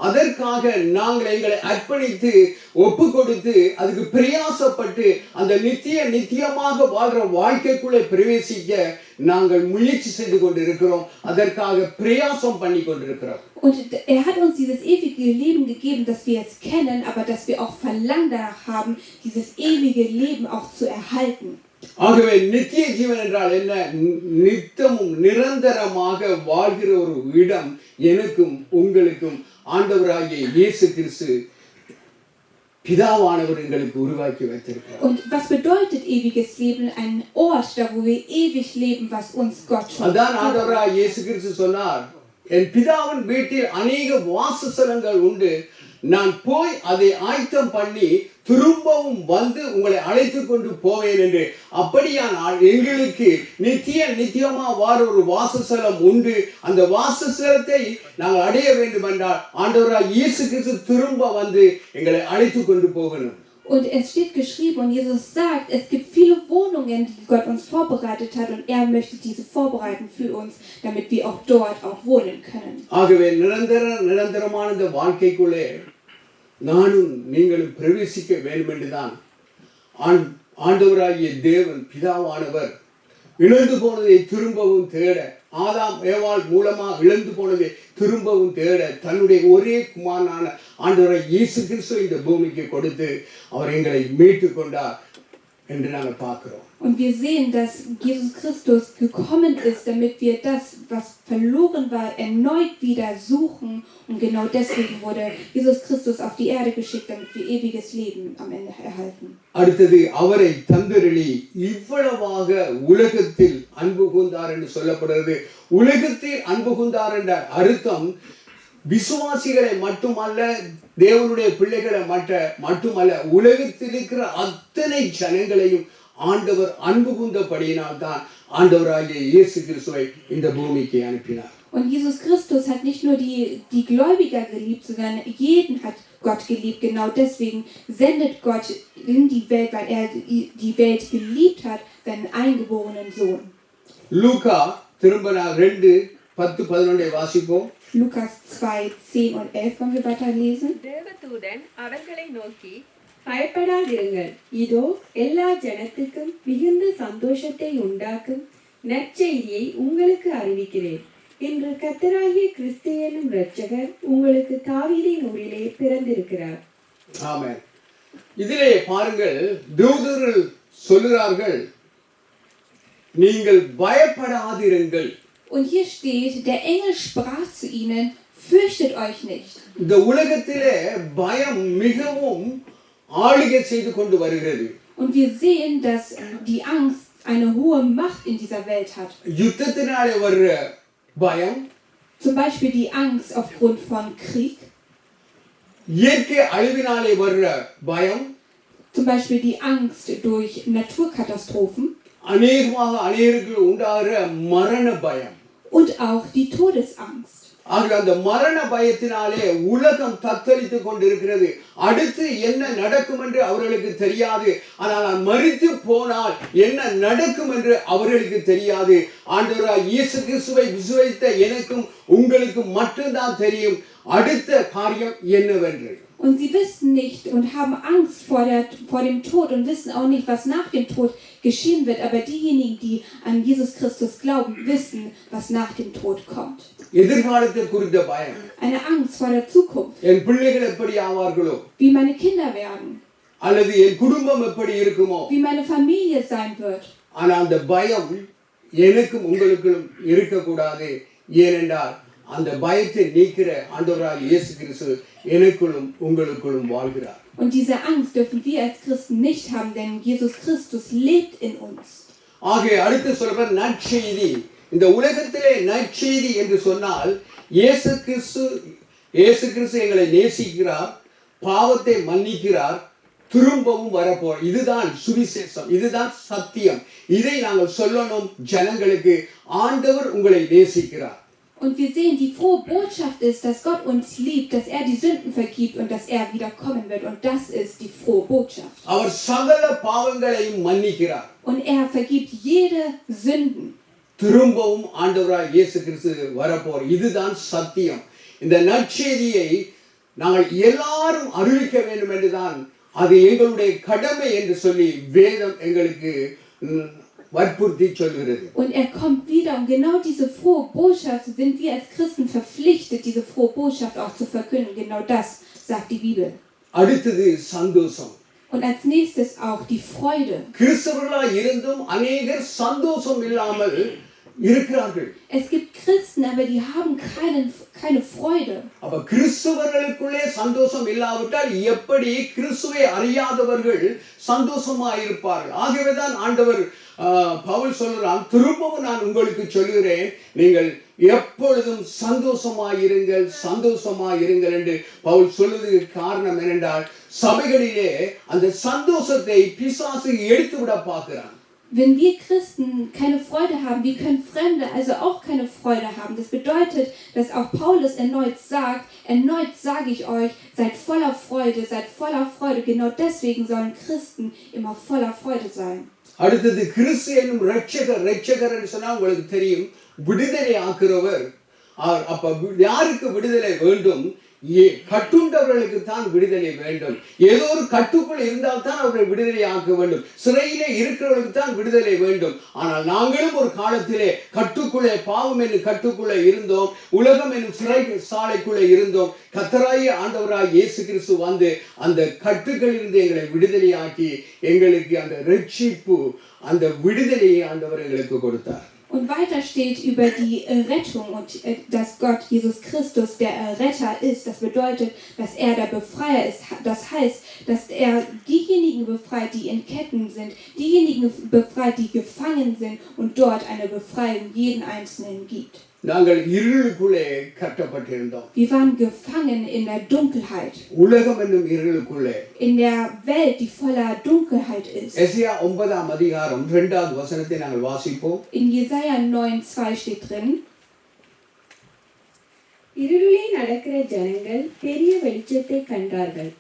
Speaker 1: அதற்காக நாங்கள் எங்களை அர்ப்பணித்து ஒப்பு கொடுத்து அதுக்கு பிரயாசப்பட்டு அந்த நித்தியமாக வாழ்ற வாழ்க்கைக்குள்ளே பிரவேசிக்க நாங்கள் முயற்சி செய்து கொண்டிருக்கிறோம். அதற்காக பிரயாசம் பண்ணி கொண்டிருக்கிறோம்.
Speaker 5: Und er hat uns dieses ewige Leben gegeben, dass wir es kennen, aber dass wir auch Verlangen danach haben, dieses ewige Leben auch zu erhalten.
Speaker 1: ஆகவே நித்திய ஜீவன் என்றால் என்ன? நித்தமும் நிரந்தரமாக வாழ்கிற ஒரு இடம் எனக்கும் உங்களுக்கும் ஆண்டவராகிய இயேசு கிறிஸ்து பிதாவானவர் எங்களுக்கு உருவாக்கி வைத்திருக்கிறார்.
Speaker 5: Und was bedeutet ewiges Leben? Ein Ort, da wo wir ewig leben, was uns Gott schon.
Speaker 1: அதான் ஆண்டவராகிய இயேசு கிறிஸ்து சொன்னார், என் பிதாவின் வீட்டில் அநேக வாசஸ்தலங்கள் உண்டு, நான் போய் அதை ஆயத்தம் பண்ணி திரும்பவும் வந்து உங்களை அழைத்து கொண்டு போவேன் என்று. அப்படியானால் எங்களுக்கு நித்தியமா வாழ ஒரு வாசஸ்தலம் உண்டு. அந்த வாசஸ்தலத்தை நாங்கள் அடைய வேண்டும் என்றால் ஆண்டவராகிய இயேசு கிறிஸ்து திரும்ப வந்து எங்களை அழைத்து கொண்டு போகணும்.
Speaker 5: Und es steht geschrieben und Jesus sagt, es gibt viele Wohnungen, die Gott uns vorbereitet hat und er möchte diese vorbereiten für uns, damit wir auch dort auch wohnen können.
Speaker 1: ஆகவே நிரந்தரமான இந்த வாழ்க்கைக்குள்ளே நானும் நீங்களும் பிரவேசிக்க வேண்டும் என்றுதான் ஆண்டவராகிய தேவன் பிதாவானவர் இழந்து போனதை திரும்பவும் தேட, ஆதாம் ஏவாள் மூலமா இழந்து போனதை திரும்பவும் தேட தன்னுடைய ஒரே குமாரனான ஆண்டவரை இயேசு கிறிஸ்து இந்த பூமிக்கு கொடுத்து அவர் எங்களை மீட்டு கொண்டார் என்று நாங்கள் பார்க்கிறோம்.
Speaker 5: Und wir sehen, dass Jesus Christus gekommen ist, damit wir das, was verloren war, erneut wieder suchen. Und genau deswegen wurde Jesus Christus auf die Erde geschickt, damit wir ewiges Leben am Ende erhalten.
Speaker 1: அடுத்தது அவரை தந்தருளி இவ்வளவாக உலகத்தில் அன்பு கூர்ந்தார் என்று சொல்லப்படுகிறது. உலகத்தில் அன்பு கூர்ந்தார் என்ற அர்த்தம் விசுவாசிகளை மட்டுமல்ல, தேவனுடைய பிள்ளைகளை மட்டுமல்ல, உலகத்தில் இருக்கிற அத்தனை ஜனங்களையும் ஆண்டவர் அன்பு கூர்ந்தபடியினால் தான் ஆண்டவராகிய இயேசு கிறிஸ்துவை இந்த பூமிக்கு அனுப்பினார்.
Speaker 5: Und Jesus Christus hat nicht nur die Gläubiger geliebt, sondern jeden hat Gott geliebt. Genau deswegen sendet Gott in die Welt, weil er die Welt geliebt hat, seinen eingeborenen Sohn.
Speaker 1: லூக்கா திரும்ப 2:10-11 வாசிப்போம்.
Speaker 5: Lukas 2, 10 und 11 wollen wir weiterlesen.
Speaker 3: தேவதூதன் அவர்களை நோக்கி,
Speaker 4: பயப்படாதிருங்கள், இதோ எல்லா ஜனத்துக்கும் மிகுந்த சந்தோஷத்தை உண்டாக்கும் நற்செய்தியை உங்களுக்கு அறிவிக்கிறேன். இன்று கர்த்தராகிய கிறிஸ்து எனும் இரட்சகர் உங்களுக்கு தாவீதின் ஊரிலே பிறந்திருக்கிறார்.
Speaker 1: ஆமென். இதிலே பாருங்கள், தூதர்கள் சொல்லுகிறார்கள், நீங்கள் பயப்படாதிருங்கள்.
Speaker 5: Und hier steht, der Engel sprach zu ihnen, fürchtet euch nicht.
Speaker 1: இந்த உலகத்திலே பயம் மிகவும் ஆளுகை செய்து கொண்டு வருகிறது.
Speaker 5: Und wir sehen, dass die Angst eine hohe Macht in dieser Welt hat.
Speaker 1: யுத்தத்தினாலே வர்ற பயம்,
Speaker 5: Zum Beispiel die Angst aufgrund von Krieg,
Speaker 1: இயற்கை அழிவினாலே வர்ற பயம்,
Speaker 5: zum Beispiel die Angst durch Naturkatastrophen
Speaker 1: அநேகருக்கு உண்டாகிற மரண பயம்
Speaker 5: und auch die Todesangst.
Speaker 1: ஆக அந்த மரண பயத்தினாலே உலகம் தத்தளித்துக் கொண்டிருக்கிறது. அடுத்து என்ன நடக்கும் என்று அவர்களுக்கு தெரியாது. ஆனால் மரித்து போனால் என்ன நடக்கும் என்று அவர்களுக்கு தெரியாது. ஆண்டவராகிய இயேசு கிறிஸ்துவை விசுவாசித்த எனக்கும் உங்களுக்கும் மட்டும்தான் தெரியும் அடுத்த காரியம் என்னவென்று.
Speaker 5: Und sie wissen nicht und haben Angst vor dem Tod und wissen auch nicht, was nach dem Tod geschehen wird. Aber diejenigen, die an Jesus Christus glauben, wissen, was nach dem Tod kommt.
Speaker 1: எதிர்காலத்தை குறித்த பயம்,
Speaker 5: Eine Angst vor der Zukunft.
Speaker 1: என் பிள்ளைகள் எப்படி ஆவார்களோ,
Speaker 5: Wie meine Kinder werden.
Speaker 1: அல்லது என் குடும்பம் எப்படி இருக்குமோ.
Speaker 5: Wie meine Familie sein wird.
Speaker 1: ஆனா அந்த பயம் எனக்கும் உங்களுக்கும் இருக்கக்கூடாது. ஏனென்றால் அந்த பயத்தை நீக்கிற ஆண்டவராகிய இயேசு கிறிஸ்து எனக்குள்ளும் உங்களுக்குள்ளும் வாழ்கிறார்.
Speaker 5: Und diese Angst dürfen wir als Christen nicht haben, denn Jesus Christus lebt in uns.
Speaker 1: ஆகவே அடுத்து சொல்ற நற்செய்தி, இந்த உலகத்திலே நற்செய்தி என்று சொன்னால் இயேசு கிறிஸ்து எங்களை நேசிக்கிறார், பாவத்தை மன்னிக்கிறார், திரும்பவும் வரப்போறார். இதுதான் சுவிசேஷம், இதுதான் சத்தியம். இதை நாங்கள் சொல்லணும் ஜனங்களுக்கு. ஆண்டவர் உங்களை நேசிக்கிறார்.
Speaker 5: Und wir sehen, die frohe Botschaft ist, dass Gott uns liebt, dass er die Sünden vergibt und dass er wieder kommen wird. Und das ist die frohe Botschaft.
Speaker 1: அவர் சகல பாவங்களையும் மன்னிக்கிறார்.
Speaker 5: Und er vergibt jede Sünden.
Speaker 1: திரும்பவும் ஆண்டவராகிய இயேசு கிறிஸ்து வரப்போறார். இதுதான் சத்தியம். இந்த நற்செய்தியை நாங்கள் எல்லாரும் அறிவிக்க வேண்டும் என்றுதான், அது எங்களுடைய கடமை என்று சொல்லி வேதம் எங்களுக்கு வற்புறுத்தி சொல்கிறது.
Speaker 5: Und er kommt wieder, und genau diese frohe Botschaft sind wir als Christen verpflichtet, diese frohe Botschaft auch zu verkünden. Genau das sagt die Bibel.
Speaker 1: அடுத்தது சந்தோஷம்.
Speaker 5: Und als nächstes auch die Freude.
Speaker 1: கிறிஸ்தவர்களாய் இருந்தும் அநேகர் சந்தோஷம் இல்லாமல் இருக்கிறார்கள்.
Speaker 5: Es gibt Christen, aber die haben keine Freude.
Speaker 1: அப்ப கிறிஸ்தவர்களுக்குள்ளே சந்தோஷம் இல்லாவிட்டால் எப்படி கிறிஸ்துவை அறியாதவர்கள் சந்தோஷமாய் இருப்பார்கள்? ஆகவேதான் ஆண்டவர் பவுல் சொல்றான், திரும்பவும் நான் உங்களுக்கு சொல்கிறேன், நீங்கள் எப்பொழுதும் சந்தோஷமாயிருங்கள் என்று பவுல் சொல்வதற்கு காரணம் என்னென்றால், சபைகளிலே அந்த சந்தோஷத்தை பிசாசு எடுத்து விட பார்க்கிறான்.
Speaker 5: Wenn wir Christen keine Freude haben, wie können Fremde also auch keine Freude haben? Das bedeutet, dass auch Paulus erneut sagt, Erneut sage ich euch, seid voller Freude, seid voller Freude. Genau deswegen sollen Christen immer voller Freude sein.
Speaker 1: அடுத்தது கிறிஸ்து என்னும் ரட்சகர் என்று சொன்னா உங்களுக்கு தெரியும், விடுதலை ஆக்குறவர். அப்ப யாருக்கு விடுதலை வேண்டும்? கட்டுண்டவர்களுக்கு தான் விடுதலை வேண்டும். ஏதோ ஒரு கட்டுக்குள் இருந்தால் தான் அவர்களை விடுதலை ஆக்க வேண்டும். சிறையிலே இருக்கிறவர்களுக்கு தான் விடுதலை வேண்டும். ஆனால் நாங்களும் ஒரு காலத்திலே கட்டுக்குள்ளே, பாவம் என்னும் கட்டுக்குள்ளே இருந்தோம், உலகம் என்னும் சிறை சாலைக்குள்ளே இருந்தோம். கர்த்தராகிய ஆண்டவராய் இயேசு கிறிஸ்து வந்து அந்த கட்டுகளிலிருந்து எங்களை விடுதலையாக்கி எங்களுக்கு அந்த ரட்சிப்பு, அந்த விடுதலையை ஆண்டவர் எங்களுக்கு கொடுத்தார்.
Speaker 5: Und weiter steht über die Rettung und dass Gott, Jesus Christus, der Retter ist. Das bedeutet, dass er der Befreier ist. Das heißt, dass er diejenigen befreit, die in Ketten sind, diejenigen befreit, die gefangen sind und dort eine Befreiung jeden Einzelnen gibt.
Speaker 1: நாங்கள் இருளுக்குள்ளே கட்டப்பட்டிருந்தோம்.
Speaker 5: Wir waren gefangen in der Dunkelheit.
Speaker 1: உலகம் என்னும் இருளுக்குள்ளே.
Speaker 5: In der Welt, die voller Dunkelheit ist.
Speaker 1: Isaiah 9ஆம் அதிகாரம் 2வது வசனத்தை நாங்கள் வாசிப்போம்.
Speaker 5: In Jesaja 9:2 steht drin:
Speaker 4: இருளிலே நடக்கிற ஜனங்கள் பெரிய வெளிச்சத்தை கண்டார்கள்.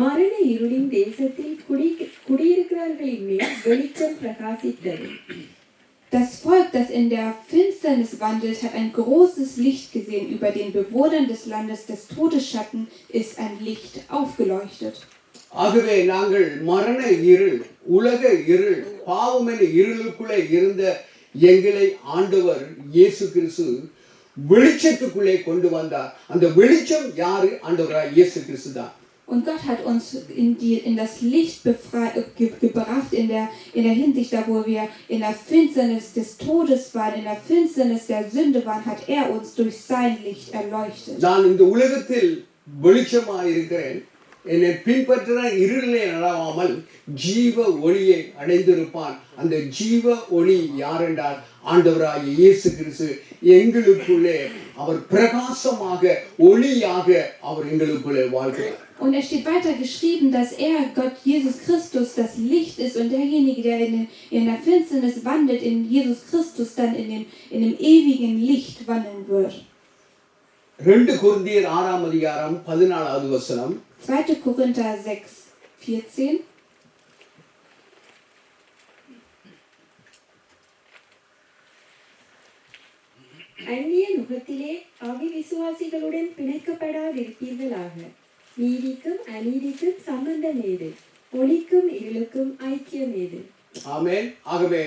Speaker 4: மரண இருளின் தேசத்தில் குடியிருக்கிறவர்களின் மேல் வெளிச்சம் பிரகாசித்தது.
Speaker 5: Das Volk, das in der Finsternis wandelt, hat ein großes Licht gesehen. Über den Bewohnern des Landes des Todesschatten ist ein Licht aufgeleuchtet.
Speaker 1: ஆகவே நாங்கள் மரண இருள், உலக இருள், பாவம் என்ற இருளுக்குள்ளே இருந்த எங்களை ஆண்டவர் இயேசு கிறிஸ்து வெளிச்சத்துக்குள்ளே கொண்டு வந்தார். அந்த வெளிச்சம் யாரு? ஆண்டவராய் இயேசு கிறிஸ்து தான்.
Speaker 5: Und Gott hat uns in das Licht gebracht, in der Hinsicht, da wo wir in der Finsternis des Todes waren, in der Finsternis der Sünde waren, hat er uns durch sein Licht erleuchtet.
Speaker 1: நான் இந்த உலகத்தில் வெளிச்சமாக இருக்கிறேன், என்னை பின்பற்ற இருளிலே நடவாமல் ஜீவ ஒளியை அடைந்திருப்பான். அந்த ஜீவ ஒளி யாரென்றால் ஆண்டவராகிய இயேசு கிறிஸ்து எங்களுக்குள்ளே அவர் பிரகாசமாக, ஒளியாக அவர் எங்களுக்குள்ளே வாழ்கிறார்.
Speaker 5: Und es steht weiter geschrieben, dass er, Gott Jesus Christus, das Licht ist und derjenige, der in der Finsternis wandelt, in Jesus Christus dann in dem ewigen Licht wandeln wird.
Speaker 1: 2 கொரிந்தியர் 6ஆம் அதிகாரம் 14வது வசனம்.
Speaker 5: 2. Korinther 6:14.
Speaker 4: அந்நிய நுகத்திலே அவிசுவாசிகளுடன் பிணைக்கப்படாதிருப்பீர்களாக. நீதிக்கும் அநீதிக்கும் சம்பந்தம் ஏது? ஒளிக்கும் இருளுக்கும் ஐக்கியம் ஏது?
Speaker 1: ஆமென். ஆகவே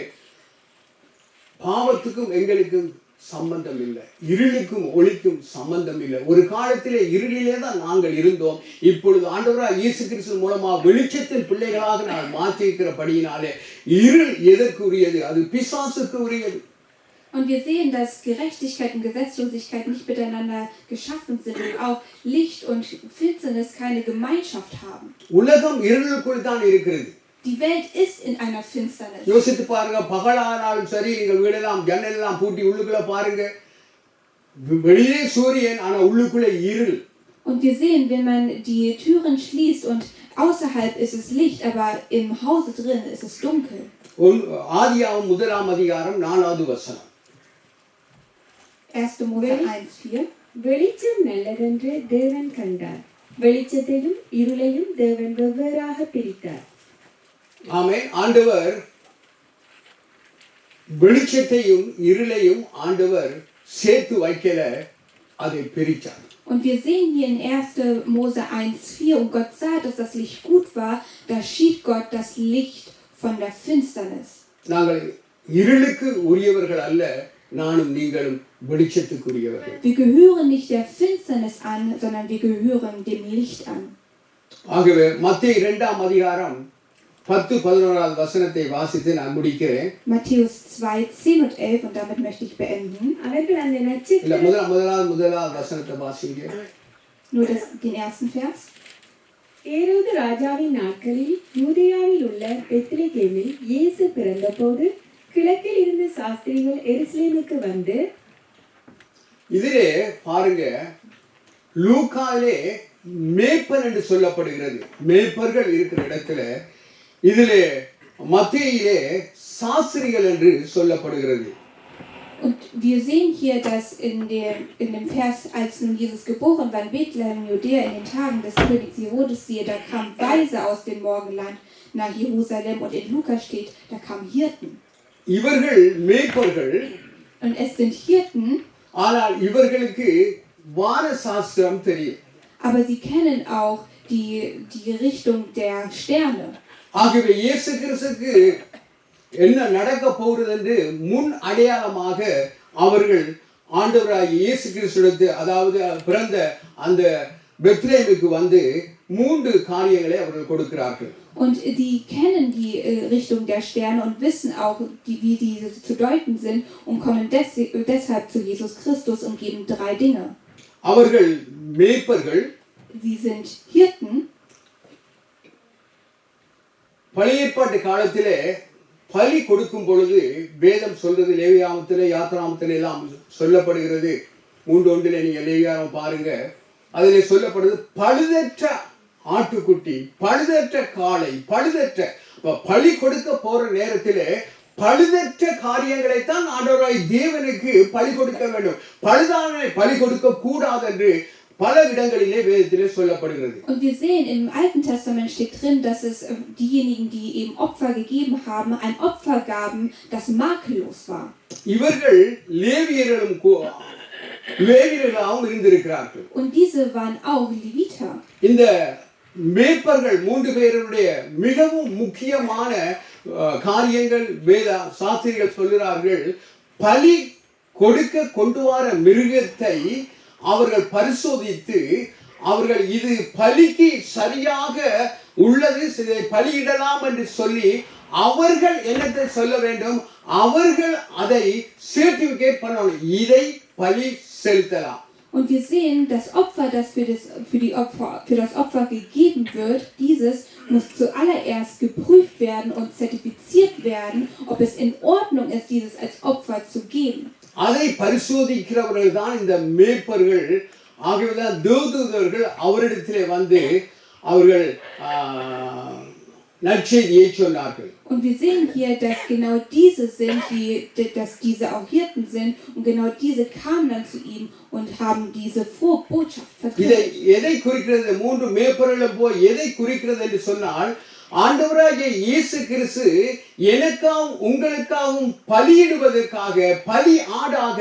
Speaker 1: பாவத்துக்கும் எங்களுக்கும் சம்பந்தம் இல்லை, இருளுக்கும் ஒளிக்கும் சம்பந்தம் இல்லை. ஒரு காலத்திலே இருளிலே தான் நாங்கள் இருந்தோம். இப்பொழுது ஆண்டவராகிய இயேசு கிறிஸ்து மூலமா வெளிச்சத்தின் பிள்ளைகளாக நாங்கள் மாற்றியிருக்கிறபடியினாலே இருள் எதற்குரியது? அது பிசாசுக்கு உரியது.
Speaker 5: Und wir sehen, dass Gerechtigkeit und Gesetzlosigkeit nicht miteinander geschaffen sind und auch Licht und Finsternis keine Gemeinschaft haben.
Speaker 1: உலகம் இருளுக்குள் தான் இருக்கிறது.
Speaker 5: Die Welt ist in einer Finsternis.
Speaker 1: யோசித்து பாருங்க, பகலானாலும் சரி, நீங்கள் வீடெல்லாம் ஜன்னலெல்லாம் பூட்டி உள்ளுக்குள்ள பாருங்க, வெளியே சூரியன், ஆனா உள்ளுக்குள்ள இருள்.
Speaker 5: Und wir sehen, wenn man die Türen schließt und außerhalb ist es Licht, aber im Hause drin ist es dunkel.
Speaker 1: ஆதியாகமம் 1ஆம் அதிகாரம் 4வது வசனம்.
Speaker 5: 1. Mose 1:4.
Speaker 4: வெளிச்சம் நல்லதென்று தேவன் கண்டார். வெளிச்சத்தையும் இருளையும் தேவன் வெவ்வேறாக பிரித்தார்.
Speaker 1: ஆமென். ஆண்டவர் வெளிச்சத்தையும் இருளையும் ஆண்டவர் சேர்த்து வைக்கல, அதை பிரித்தார்.
Speaker 5: Und wir sehen hier in 1. Mose 1:4, und Gott sah, dass das Licht gut war, da schied Gott das Licht von der Finsternis.
Speaker 1: நாங்கள் இருளுக்கு உரியவர்கள் அல்ல, நானும் நீங்களும் வெளிச்சத்துக்குரியவர்கள்.
Speaker 5: Wir gehören nicht der Finsternis an, sondern wir gehören dem Licht an.
Speaker 1: ஆகவே மத்தேயு 2ஆம் அதிகாரம் 10-11வது வசனத்தை வாசித்து நான் முடிக்கிறேன்.
Speaker 5: Matthäus 2:10 und 11, und damit möchte ich beenden.
Speaker 4: அவர்கள் அந்த
Speaker 1: இல்ல,
Speaker 4: நட்சத்திர
Speaker 1: முதலாவது வசனத்தை வாசிங்க.
Speaker 5: Nur den ersten Vers.
Speaker 4: ஏரோது ராஜாவின் நாட்களில் யூதேயாவில் உள்ள பெத்லகேமில் இயேசு பிறந்தபோது கிழக்கில் இருந்த சாஸ்திரிகள் எருசலேமுக்கு வந்து,
Speaker 1: இதிலே பாருங்க, லூக்காவிலே மேய்ப்பன் என்று சொல்லப்படுகிறது, மேய்ப்பர்கள் இருக்கிற இடத்துல. இதிலே மத்தேயிலே சாஸ்திரிகள் என்று சொல்லப்படுகிறது.
Speaker 5: Und wir sehen hier, dass in dem Vers, als nun Jesus geboren war in Bethlehem, Judäa, in den Tagen des Königs Herodes, siehe, da kamen Weise aus dem Morgenland nach Jerusalem, und in Lukas steht, da kamen Hirten.
Speaker 1: இவர்கள் மேய்ப்பர்கள்.
Speaker 5: Und es sind Hirten,
Speaker 1: ஆனால் இவர்களுக்கு வானசாஸ்திரம் தெரியும்.
Speaker 5: aber sie kennen auch die Richtung der Sterne.
Speaker 1: ஆகவே இயேசு கிறிஸ்துவுக்கு என்ன நடக்க போகிறது என்று முன் அடையாளமாக அவர்கள் ஆண்டவராகிய இயேசு கிறிஸ்துவிடத்தில், அதாவது பிறந்த அந்த பெத்லெஹேமுக்கு வந்து 3 காரியங்களை அவர்கள் கொடுக்கிறார்கள்.
Speaker 5: Und die kennen die Richtung der Sterne und wissen auch, wie diese zu deuten sind, und kommen deshalb zu Jesus Christus und geben 3 Dinge.
Speaker 1: அவர்கள் மேய்ப்பர்கள்.
Speaker 5: Sie sind Hirten.
Speaker 1: பழைய ஏற்பாட்டு காலத்திலே பலி கொடுக்கும் பொழுது வேதம் சொல்றது, லேவியாகமத்திலே யாத்திராகமத்திலே எல்லாம் சொல்லப்படுகிறது. 3:1 நீங்க லேவியாகமம் பாருங்க, அதிலே சொல்லப்படுது பழுதற்ற ஆட்டுக்குட்டி, பழுதற்ற காளை, பழுதற்ற. பலி கொடுக்க போற நேரத்திலே பழுதற்ற காரியங்களைத்தான் ஆண்டவராய் தேவனுக்கு பலி கொடுக்க வேண்டும். பழுதான பலி கொடுக்க கூடாது என்று பல இடங்களிலே வேதத்திலே சொல்லப்படுகிறது.
Speaker 5: Und wir sehen, im Alten Testament steht drin, dass es diejenigen, die eben Opfer gegeben haben, ein Opfer gaben, das makellos war.
Speaker 1: இவர்கள் லேவியர்களாகவும் இருந்திருக்கிறார்கள்.
Speaker 5: Und diese waren auch Leviter.
Speaker 1: இந்த மேய்ப்பர்கள் 3 பேருடைய மிகவும் முக்கியமான காரியங்கள் வேத சாஸ்திரிகள் சொல்கிறார்கள். பலி கொடுக்க கொண்டு வர மிருகத்தை அவர்கள் பரிசோதித்து, அவர்கள் இது பலிக்கு சரியாக உள்ளது, இதை பலியிடலாம் என்று சொல்லி அவர்கள் என்னத்தை சொல்ல வேண்டும், அவர்கள் அதை சர்டிபிகேட் பண்ணணும், இதை பலி செலுத்தலாம்.
Speaker 5: Und wir sehen, das Opfer, das für das Opfer gegeben wird, dieses muss zuallererst geprüft werden und zertifiziert werden, ob es in Ordnung ist, dieses als Opfer zu geben.
Speaker 1: அதை பரிசோதிக்கிறவர்கள் தான் இந்த மேய்ப்பர்கள். ஆகவேதான் தேவதூதர்கள் அவரிடத்திலே வந்து அவர்கள் நற்செய்தியை சொன்னார்கள்.
Speaker 5: Und wir sehen hier, dass genau diese sind, dass diese auch Hirten sind, und genau diese kamen dann zu ihm und haben diese frohe Botschaft verkündet.
Speaker 1: எதை குறிக்கிறது? 3 மேய்ப்பர்களும் போய் எதை குறிக்கிறது என்று சொன்னால், ஆண்டவராகிய இயேசு கிறிஸ்து எனக்காகவும் உங்களுக்காகவும் பலியிடுவதற்காக, பலி ஆடாக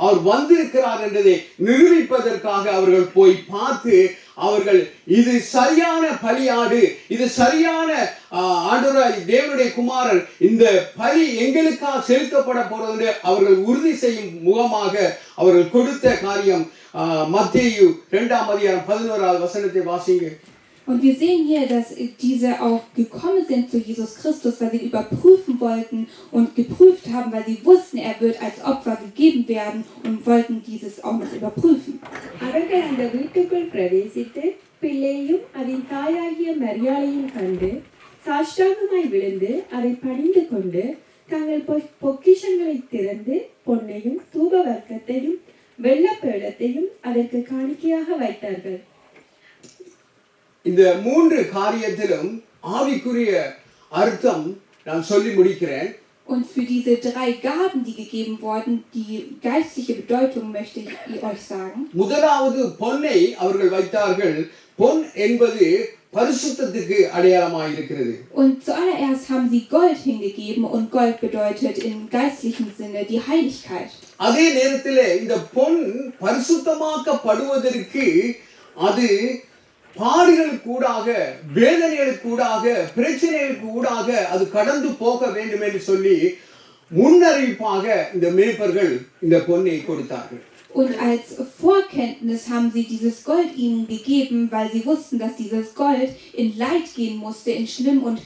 Speaker 1: அவர் வந்திருக்கிறார் என்பதை நிரூபிப்பதற்காக அவர்கள் போய் பார்த்து, அவர்கள் இது சரியான பலியாடு, இது சரியான ஆண்டவராகிய தேவனுடைய குமாரன், இந்த பலி எங்களுக்காக செலுத்தப்பட போறது அவர்கள் உறுதி செய்யும் முகமாக அவர்கள் கொடுத்த காரியம். மத்தேயு 2:11 வசனத்தை வாசிங்க.
Speaker 5: Und wir sehen hier, dass diese auch gekommen sind zu Jesus Christus, weil sie überprüfen wollten und geprüft haben, weil sie wussten, er wird als Opfer gegeben werden, und wollten dieses auch noch überprüfen.
Speaker 4: அவர்கள் அந்த வீட்டுக்குள் பிரவேசித்து பிள்ளையும் அதன் தாயாகிய மரியாளையும் கண்டு சாஷ்டாங்கமாய் விழுந்து அதை பணிந்து கொண்டு தங்கள் பொக்கிஷங்களை திறந்து பொன்னையும் தூப வர்க்கத்தையும் வெள்ளப்பேளத்தையும் அதற்கு காணிக்கையாக வைத்தார்கள்.
Speaker 1: இந்த 3 காரியத்திலும் ஆவிக்குரிய அர்த்தம் நான் சொல்லி முடிக்கிறேன்.
Speaker 5: Und für diese 3 Gaben, die gegeben wurden, die geistliche Bedeutung möchte ich euch sagen.
Speaker 1: முதலாவது பொன்னை அவர்கள் வைத்தார்கள். பொன் என்பது பரிசுத்தத்துக்கு அடையாளமாக இருக்கிறது.
Speaker 5: Und zuallererst haben sie Gold hingegeben, und Gold bedeutet im geistlichen Sinne die Heiligkeit.
Speaker 1: அதே நேரத்தில் இந்த பொன் பரிசுத்தமாக்கப்படுவதற்கு அது பாடுகள் கூடாக, வேதனைகள் கூடாக, பிரச்சனைகள் கூடாக அது கடந்து போக வேண்டும் என்று சொல்லி முன்னறிவிப்பாக இந்த மேய்ப்பர்கள் இந்த பொன்னை கொடுத்தார்கள்.
Speaker 5: Und als Vorkenntnis haben sie dieses Gold ihnen gegeben, weil sie wussten, dass dieses Gold in Leid gehen musste, in schlimmen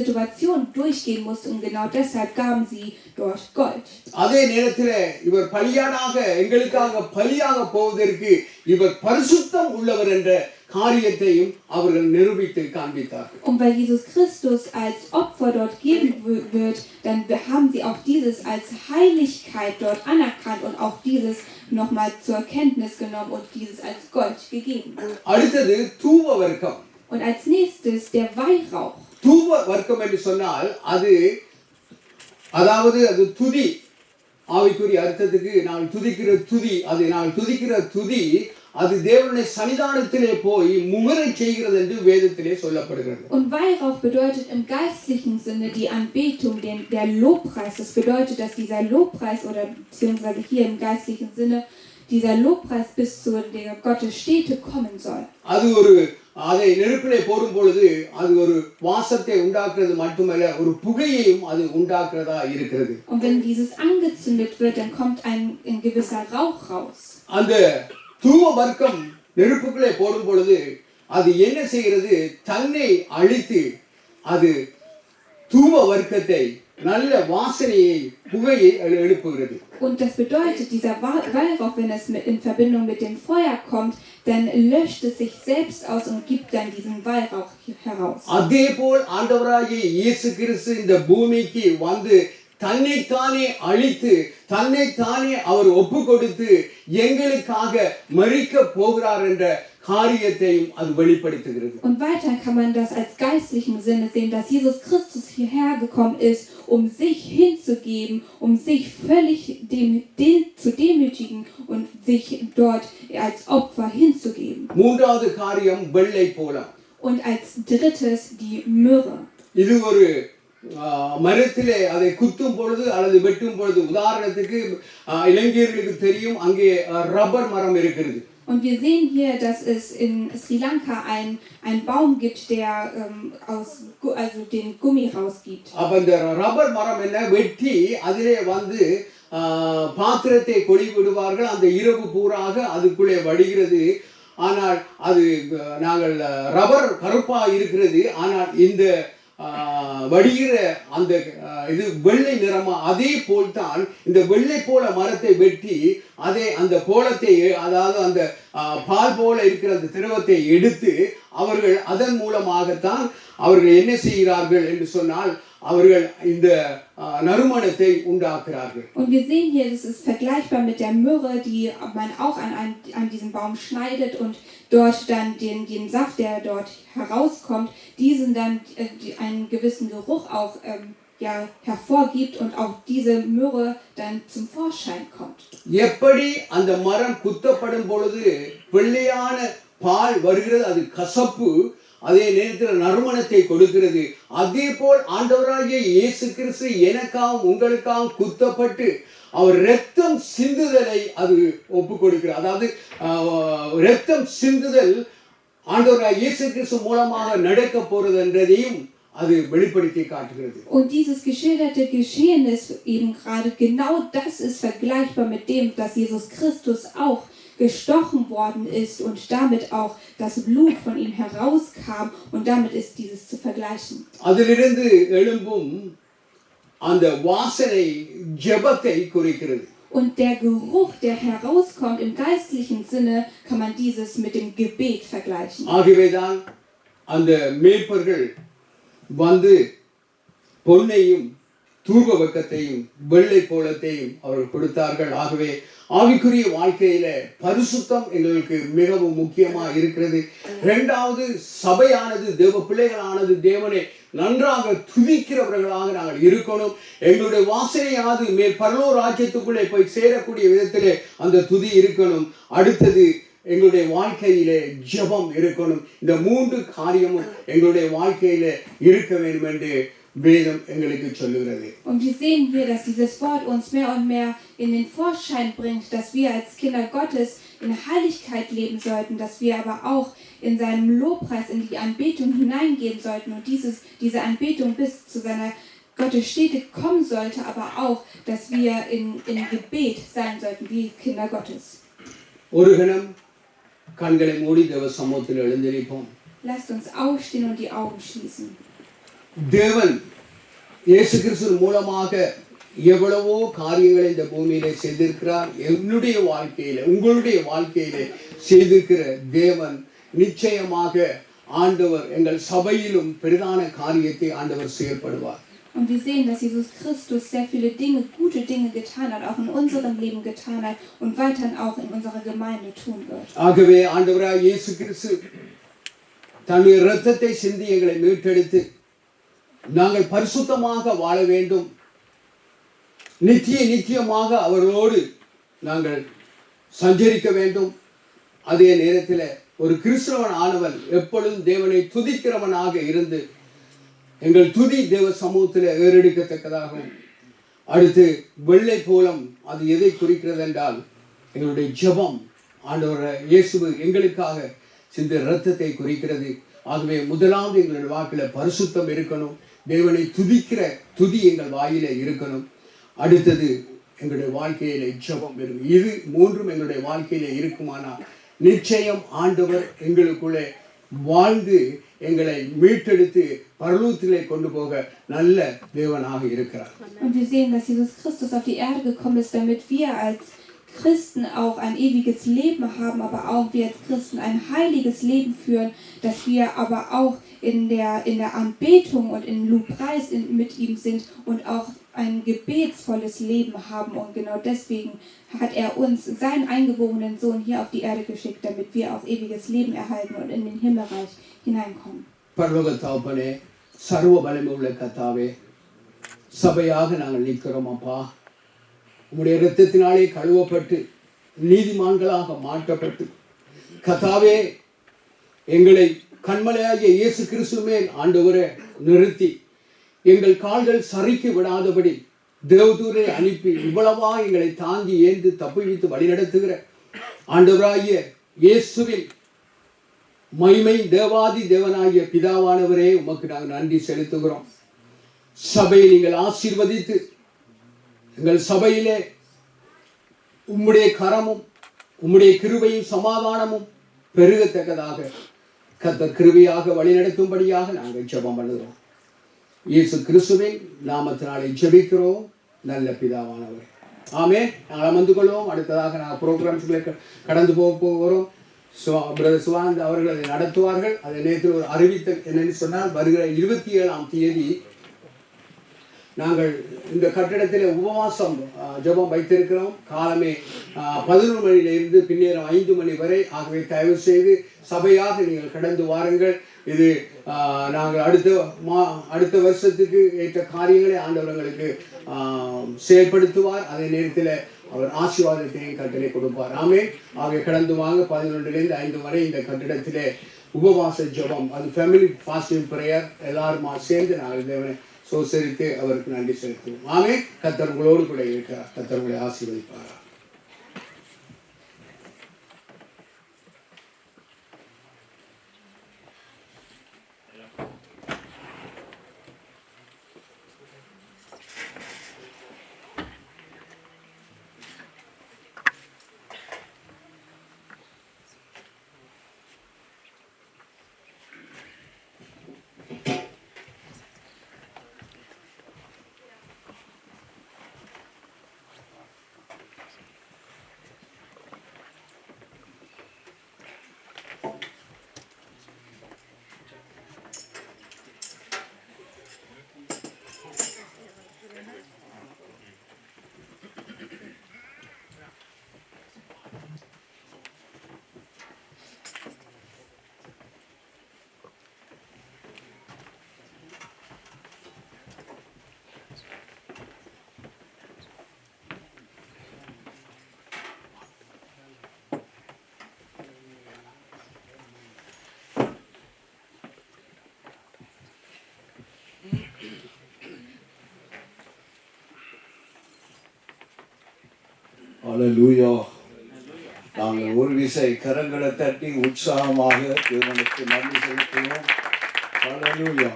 Speaker 5: Situationen durchgehen musste, und genau deshalb gaben sie dort Gold.
Speaker 1: அதே நேரத்தில் இவர் பலியாடாக எங்களுக்காக பலியாக போவதற்கு இவர் பரிசுத்தம் உள்ளவர் என்ற காரியத்தையும் அவர்கள் நிரூபித்து காண்பித்தார்கள்.
Speaker 5: Und weil Jesus Christus als Opfer dort geben wird, dann haben sie auch dieses als Heiligkeit dort anerkannt und auch dieses nochmal zur Kenntnis genommen und dieses als Gold gegeben.
Speaker 1: அடுத்தது தூப வர்க்கம்.
Speaker 5: Und als nächstes der Weihrauch.
Speaker 1: தூப வர்க்கம் என்று சொன்னால் அது துதி, ஆவிக்குரிய அர்த்தத்துக்கு நாங்கள் துதிக்கிற துதி அது தேவனுடைய சன்னிதானத்திலே போய் முகரச் செய்கிறது என்று வேதத்திலே சொல்லப்படுகிறது.
Speaker 5: Und Weihrauch bedeutet im geistlichen Sinne die Anbetung, der Lobpreis. Das bedeutet, dass dieser Lobpreis oder beziehungsweise hier im geistlichen Sinne dieser Lobpreis bis zu der Gottes Stätte kommen soll.
Speaker 1: அதை நெருப்பிலே போடும் பொழுது அது ஒரு வாசத்தை உண்டாக்குறது மட்டுமல்ல, ஒரு புகையையும் அது உண்டாக்குறதா இருக்கிறது.
Speaker 5: Und wenn dieses angezündet wird, dann kommt ein gewisser Rauch raus.
Speaker 1: அந்த தூவ வர்க்கம் நெருப்புக்குள்ளே போடும் பொழுது அது என்ன செய்கிறது? தன்னை அழித்து அது தூவ வர்க்கத்தை நல்ல வாசனையை புகையை எழுப்புகிறது.
Speaker 5: Und das bedeutet, dieser Weihrauch, wenn es in Verbindung mit dem Feuer kommt, dann löscht es sich selbst aus und gibt dann diesen Weihrauch heraus.
Speaker 1: அதேபோல் ஆண்டவராகிய இயேசு கிறிஸ்து இந்த பூமிக்கு வந்து தன்னைத்தானே அழித்து தன்னைத்தானே அவர் ஒப்பு கொடுத்து எங்களுக்காக மரிக்க போகிறார் என்ற காரியத்தையும் அது வெளிப்படுத்துகிறது.
Speaker 5: Und weiter kann man das als geistlichen Sinne sehen, dass Jesus Christus hierher gekommen ist, um sich hinzugeben, um sich völlig zu demütigen und sich dort als Opfer hinzugeben.
Speaker 1: மூன்றாவது காரியம் வெள்ளை போலம்.
Speaker 5: Und als drittes die Myrrhe.
Speaker 1: இது ஒரு மரத்திலே அதை குத்தும் பொழுது அல்லது வெட்டும் பொழுது, உதாரணத்துக்கு இளைஞர்களுக்கு தெரியும், அங்கே ரப்பர் மரம் இருக்கிறது.
Speaker 5: Und wir sehen hier, dass es in Sri Lanka einen Baum gibt, der den Gummi rausgibt.
Speaker 1: அப்ப இந்த ரப்பர் மரம் என்ன வெட்டி அதிலே வந்து பாத்திரத்தை கொடி விடுவார்கள். அந்த இரவு பூராக அதுக்குள்ளே வடிகிறது. ஆனால் அது நாங்கள் ரப்பர் கருப்பா இருக்கிறது. ஆனால் இந்த வடிகிற அந்த இது வெள்ளை நிறமா, அதே போல்தான் இந்த வெள்ளை போல மரத்தை வெட்டி அதே அந்த போலத்தை, அதாவது அந்த பால் போல இருக்கிற அந்த திரவத்தை எடுத்து அவர்கள் அதன் மூலமாகத்தான் அவர்கள் என்ன செய்கிறார்கள் என்று சொன்னால் அவர்கள் இந்த நறுமணத்தை உண்டாக்குறார்கள்.
Speaker 5: Und wir sehen hier, das ist vergleichbar mit der Myrrhe, die man auch an diesem Baum schneidet und dort dann den Saft, der dort herauskommt, diesen dann einen gewissen Geruch auch hervorgibt und auch diese Myrrhe dann zum Vorschein kommt.
Speaker 1: எப்படி அந்த மரம் குத்தப்படும் பொழுது வெள்ளையான பால் வருகிறது, அது கசப்பு, அதே நேரத்தில் நறுமணத்தை கொடுக்கிறது. அதே போல் ஆண்டவராகிய இயேசு கிறிஸ்து எனக்காகவும் உங்களுக்காகவும் குத்தப்பட்டு அவர் இரத்தம் சிந்துதலை அது ஒப்பு கொடுக்கிறார். அதாவது இரத்தம் சிந்துதல் ஆண்டவராகிய இயேசு கிறிஸ்து மூலமாக நடக்க போறது என்றதையும் அது வெளிப்படுத்தி காட்டுகிறது.
Speaker 5: Und dieses geschilderte Geschehnis eben gerade, genau das ist vergleichbar mit dem, dass Jesus Christus auch gestochen worden ist und damit auch das Blut von ihm herauskam, und damit ist dieses zu vergleichen.
Speaker 1: அதிலிருந்து எழும்பும் அந்த வாசனை ஜெபத்தை குறிக்கிறது.
Speaker 5: Und der Geruch, der herauskommt im geistlichen Sinne, kann man dieses mit dem Gebet vergleichen.
Speaker 1: ஆகவேதான் அந்த மேய்ப்பர்கள் வந்து பொன்னையும் தூபவக்கத்தையும் வெள்ளை போலத்தையும் அவர்கள் கொடுத்தார்கள். ஆகவே ஆவிக்குரிய வாழ்க்கையில பரிசுத்தம் எங்களுக்கு மிகவும் முக்கியமா இருக்கிறது. இரண்டாவது, சபையானது, தேவ பிள்ளைகளானது தேவனை நன்றாக துதிக்கிறவர்களாக நாங்கள் இருக்கணும். எங்களுடைய வாசனையானது மேல் பரலோக ராஜ்யத்துக்குள்ளே போய் சேரக்கூடிய விதத்திலே அந்த துதி இருக்கணும். அடுத்தது, எங்களுடைய வாழ்க்கையிலே ஜெபம் இருக்கணும். இந்த மூன்று காரியமும் எங்களுடைய வாழ்க்கையிலே இருக்க வேண்டும் என்று வேதம் எங்களுக்கு சொல்லுகிறது.
Speaker 5: Und wir sehen hier, dass dieses Wort uns mehr und mehr in den Vorschein bringt, dass wir als Kinder Gottes in Heiligkeit leben sollten, dass wir aber auch in seinem Lobpreis in die Anbetung hineingehen sollten und diese Anbetung bis zu seiner Gottesstätte kommen sollte, aber auch, dass wir in Gebet sein sollten wie Kinder Gottes.
Speaker 1: ஒரு கணம் கண்களை மூடி தேவ சமூகத்தில் எழுந்திருப்போம்.
Speaker 5: Lasst uns aufstehen und die Augen schließen.
Speaker 1: தேவன் இயேசு கிறிஸ்து மூலமாக எவ்வளவோ காரியங்களை இந்த பூமியிலே செய்திருக்கிறார். என்னுடைய வாழ்க்கையில, உங்களுடைய வாழ்க்கையில செய்திருக்கிற தேவன் நிச்சயமாக ஆண்டவர் எங்கள் சபையிலும் பிரதான காரியத்தை ஆண்டவர் செயல்படுவார்.
Speaker 5: Und wir sehen, dass Jesus Christus sehr viele Dinge, gute Dinge getan hat, auch in unserem Leben getan hat und weiterhin auch in unserer Gemeinde tun wird.
Speaker 1: ஆகவே ஆண்டவராகிய இயேசு கிறிஸ்து தன்னுடைய இரத்தத்தை சிந்தி எங்களை மீட்டெடுத்து நாங்கள் பரிசுத்தமாக வாழ வேண்டும், நித்தியமாக அவரோடு நாங்கள் சஞ்சரிக்க வேண்டும். அதே நேரத்தில் ஒரு கிறிஸ்தவன் ஆனவன் எப்பொழுதும் தேவனை துதிக்கிறவனாக இருந்து எங்கள் துதி தேவ சமூகத்தில் ஏறெடுக்கத்தக்கதாகும். அடுத்து வெள்ளை கோலம், அது எதை குறிக்கிறது என்றால் எங்களுடைய ஜெபம், ஆண்டவர் இயேசு எங்களுக்காக சிந்த இரத்தத்தை குறிக்கிறது. ஆகவே முதலாவது எங்களுடைய வாக்கில் பரிசுத்தம் இருக்கணும், தேவனை துதிக்கிற துதி எங்கள் வாயில இருக்கணும். அடுத்தது எங்களுடைய வாழ்க்கையில ஜெபம் இருக்கும். இது மூன்றும் எங்களுடைய வாழ்க்கையில இருக்குமானால் நிச்சயம் ஆண்டவர் எங்களுக்குள்ளே வாழ்ந்து எங்களை மீட்டெடுத்து பரலோகத்திலே கொண்டு போக நல்ல தேவனாக இருக்கிறார்.
Speaker 5: Und wir sehen, dass Jesus Christus auf die Erde gekommen ist, damit wir als Christen auch ein ewiges Leben haben, aber auch wir als Christen ein heiliges Leben führen, dass wir aber auch in der Anbetung und in Lobpreis mit ihm sind und auch ein gebetsvolles Leben haben. Und genau deswegen hat er uns, seinen eingeborenen Sohn, hier auf die Erde geschickt, damit wir auch ewiges Leben erhalten und in den Himmelreich hineinkommen.
Speaker 1: பரலோகத்தாப்பனே, சர்வ வல்லமையுள்ள கர்த்தாவே, சபையாக நாங்கள் நிற்கிறோம் அப்பா. உம்முடைய இரத்தத்தினாலே கழுவப்பட்டு நீதிமான்களாக மாற்றப்பட்டு கர்த்தாவே எங்களை கண்மலையாகிய இயேசு கிறிஸ்து மேல் ஆண்டவரே நிறுத்தி எங்கள் கால்கள் சறுக்கி விடாதபடி தேவதூரை அனுப்பி இவ்வளவா எங்களை தாங்கி ஏந்து தப்புவித்து வழிநடத்துகிற ஆண்டவராகிய இயேசுவின் மகிமை தேவாதி தேவனாகிய பிதாவானவரே, உமக்கு நாங்கள் நன்றி செலுத்துகிறோம். சபையை நீங்கள் ஆசீர்வதித்து எங்கள் சபையிலே உம்முடைய கரமும் உம்முடைய கிருபையும் சமாதானமும் பெருகத்தக்கதாக கர்த்தர் கிருபையாக வழிநடத்தும்படியாக நாங்கள் ஜெபம் பண்ணுகிறோம். இயேசு கிறிஸ்துவின் நாமத்தினாலே ஜெபிக்கிறோம் நல்ல பிதாவானவர். ஆமென். நாங்கள் அமர்ந்து கொள்வோம். அடுத்ததாக நாங்கள் ப்ரோக்ராம்ஸ்களை கடந்து போகிறோம். பிரதர் சுவானந்த் அவர்கள் அதை நடத்துவார்கள். அதை நேற்று ஒரு அறிவித்தல் என்னன்னு சொன்னால், வருகிற 27ஆம் தேதி நாங்கள் இந்த கட்டிடத்தில் உபவாசம் ஜெபம் வைத்திருக்கிறோம். காலமே 11 மணியிலிருந்து பின்னேறம் 5 மணி வரை. ஆகவே தயவு செய்து சபையாக நீங்கள் கடந்து வாருங்கள். இது நாங்கள் அடுத்த வருஷத்துக்கு ஏற்ற காரியங்களை ஆண்டவர்களுக்கு செயல்படுத்துவார். அதே நேரத்தில் அவர் ஆசீர்வாதத்தையும் கட்டளை கொடுப்பார். ஆமே. ஆகவே கடந்து வாங்க. 11லிருந்து 5 வரை இந்த கட்டிடத்திலே உபவாச ஜெபம், அது ஃபேமிலி ஃபாஸ்டிங் பிரேயர், எல்லாருமா சேர்ந்து நாங்கள் தேவனை சோசரித்து அவருக்கு நன்றி செலுத்துவோம். ஆமே. கர்த்தர் உங்களோடு கூட இருக்கிறார். கர்த்தர் உங்களை ஆசீர்வதிப்பார்.
Speaker 7: அல்லேலூயா. நாங்கள் ஒரு விசை கரங்களை தட்டி உற்சாகமாக தேவனுக்கு நன்றி செலுத்துவோம். அல்லேலூயா.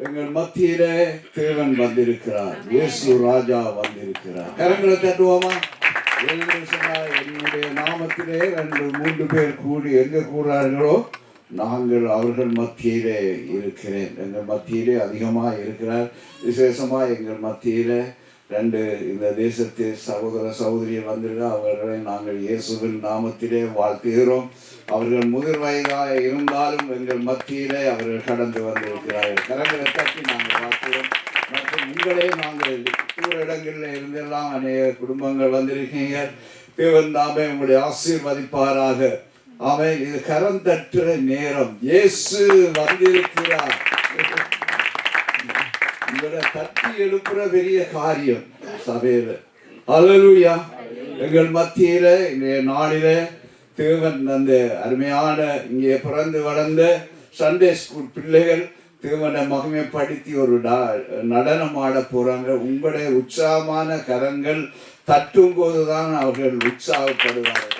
Speaker 7: எங்கள் மத்தியிலே தேவன் வந்திருக்கிறார். இயேசு ராஜா வந்திருக்கிறார். கரங்களை தட்டுவோமா? என்னுடைய நாமத்திலே 2-3 பேர் கூடி எங்க கூறார்களோ நாங்கள் அவர்கள் மத்தியிலே இருக்கிறேன். எங்கள் மத்தியிலே அதிகமாக இருக்கிறார். விசேஷமா எங்கள் மத்தியிலே 2 இந்த தேசத்து சகோதர சகோதரிகள் வந்திருக்க அவர்களை நாங்கள் இயேசுவின் நாமத்திலே வாழ்த்துகிறோம். அவர்கள் முதிர் வயதாக இருந்தாலும் எங்கள் மத்தியிலே அவர்கள் கடந்து வந்திருக்கிறார்கள். கரங்களை தட்டி நாங்கள் வாழ்த்துகிறோம். மற்றும் உங்களே நாங்கள் தூர இடங்களில் இருந்தெல்லாம் அநேக குடும்பங்கள் வந்திருக்கீங்க. தேவன் தாமே உங்களுடைய ஆசீர்வதிப்பாராக. ஆமென். இது கரம் தட்டுற நேரம். இயேசு வந்திருக்கிறார். உங்களை தட்டி எழுப்புற பெரிய காரியம். சபையில். அல்லேலூயா. எங்கள் மத்தியில இன்றைய நாளிலே தேவன் அந்த அருமையான இங்கே பிறந்து வளர்ந்த சண்டே ஸ்கூல் பிள்ளைகள் தேவனை மகிமைப்படுத்தி ஒரு நடனம் ஆட போறாங்க. உங்களுடைய உற்சாகமான கரங்கள் தட்டும் போதுதான் அவர்கள் உற்சாகப்படுவார்கள்.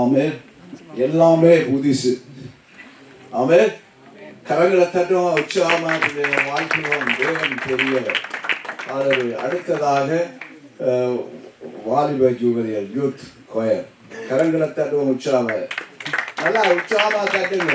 Speaker 7: ஆமென். எல்லாமே புதுசு. ஆமென். கரங்களை தட்டும் உற்சாகமாக வாழ்க்கையும் தேவன் பெரியவர். அடுத்ததாக வாலிப ஜூனியர் யூத் கொயர் கரங்களை தட்டுவோம் உற்சாக நல்லா உற்சாகமா தட்டுங்க.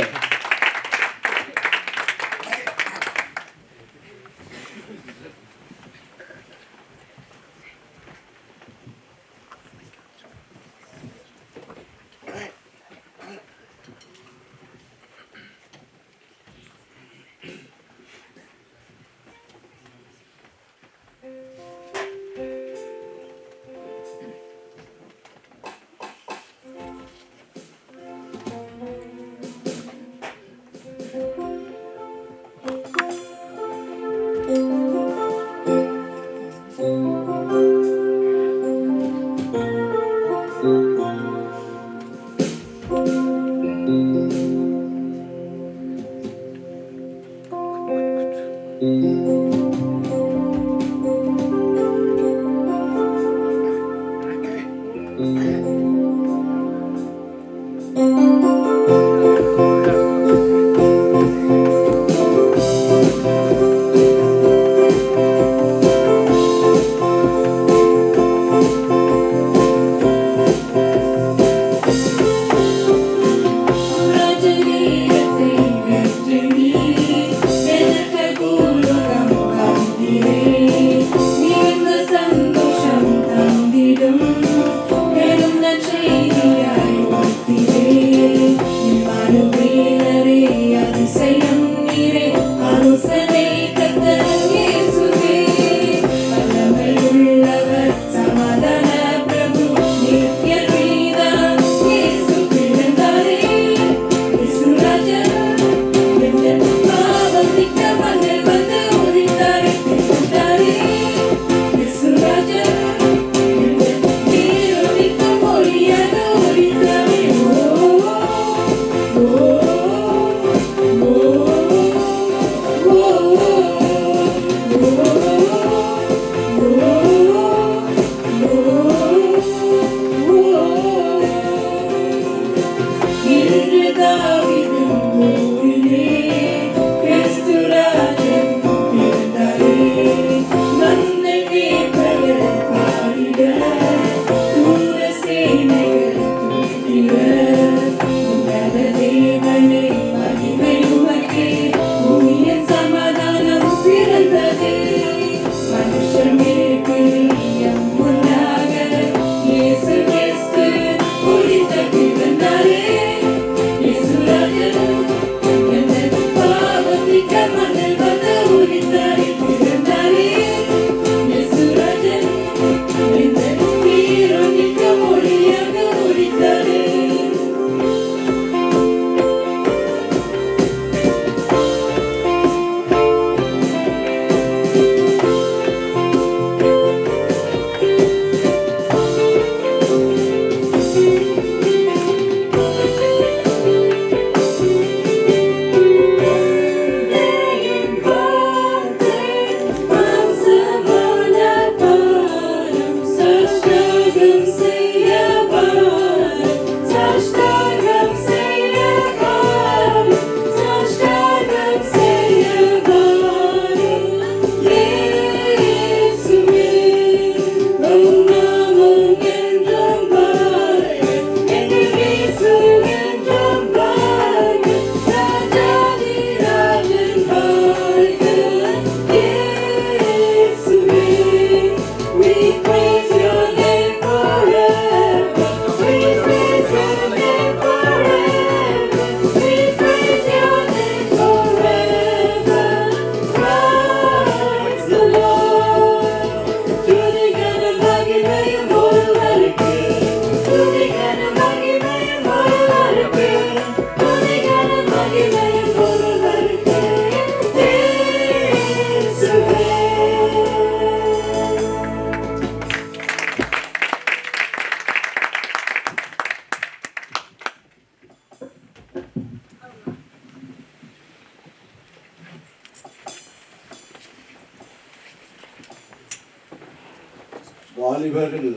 Speaker 7: வாலிபர்கள்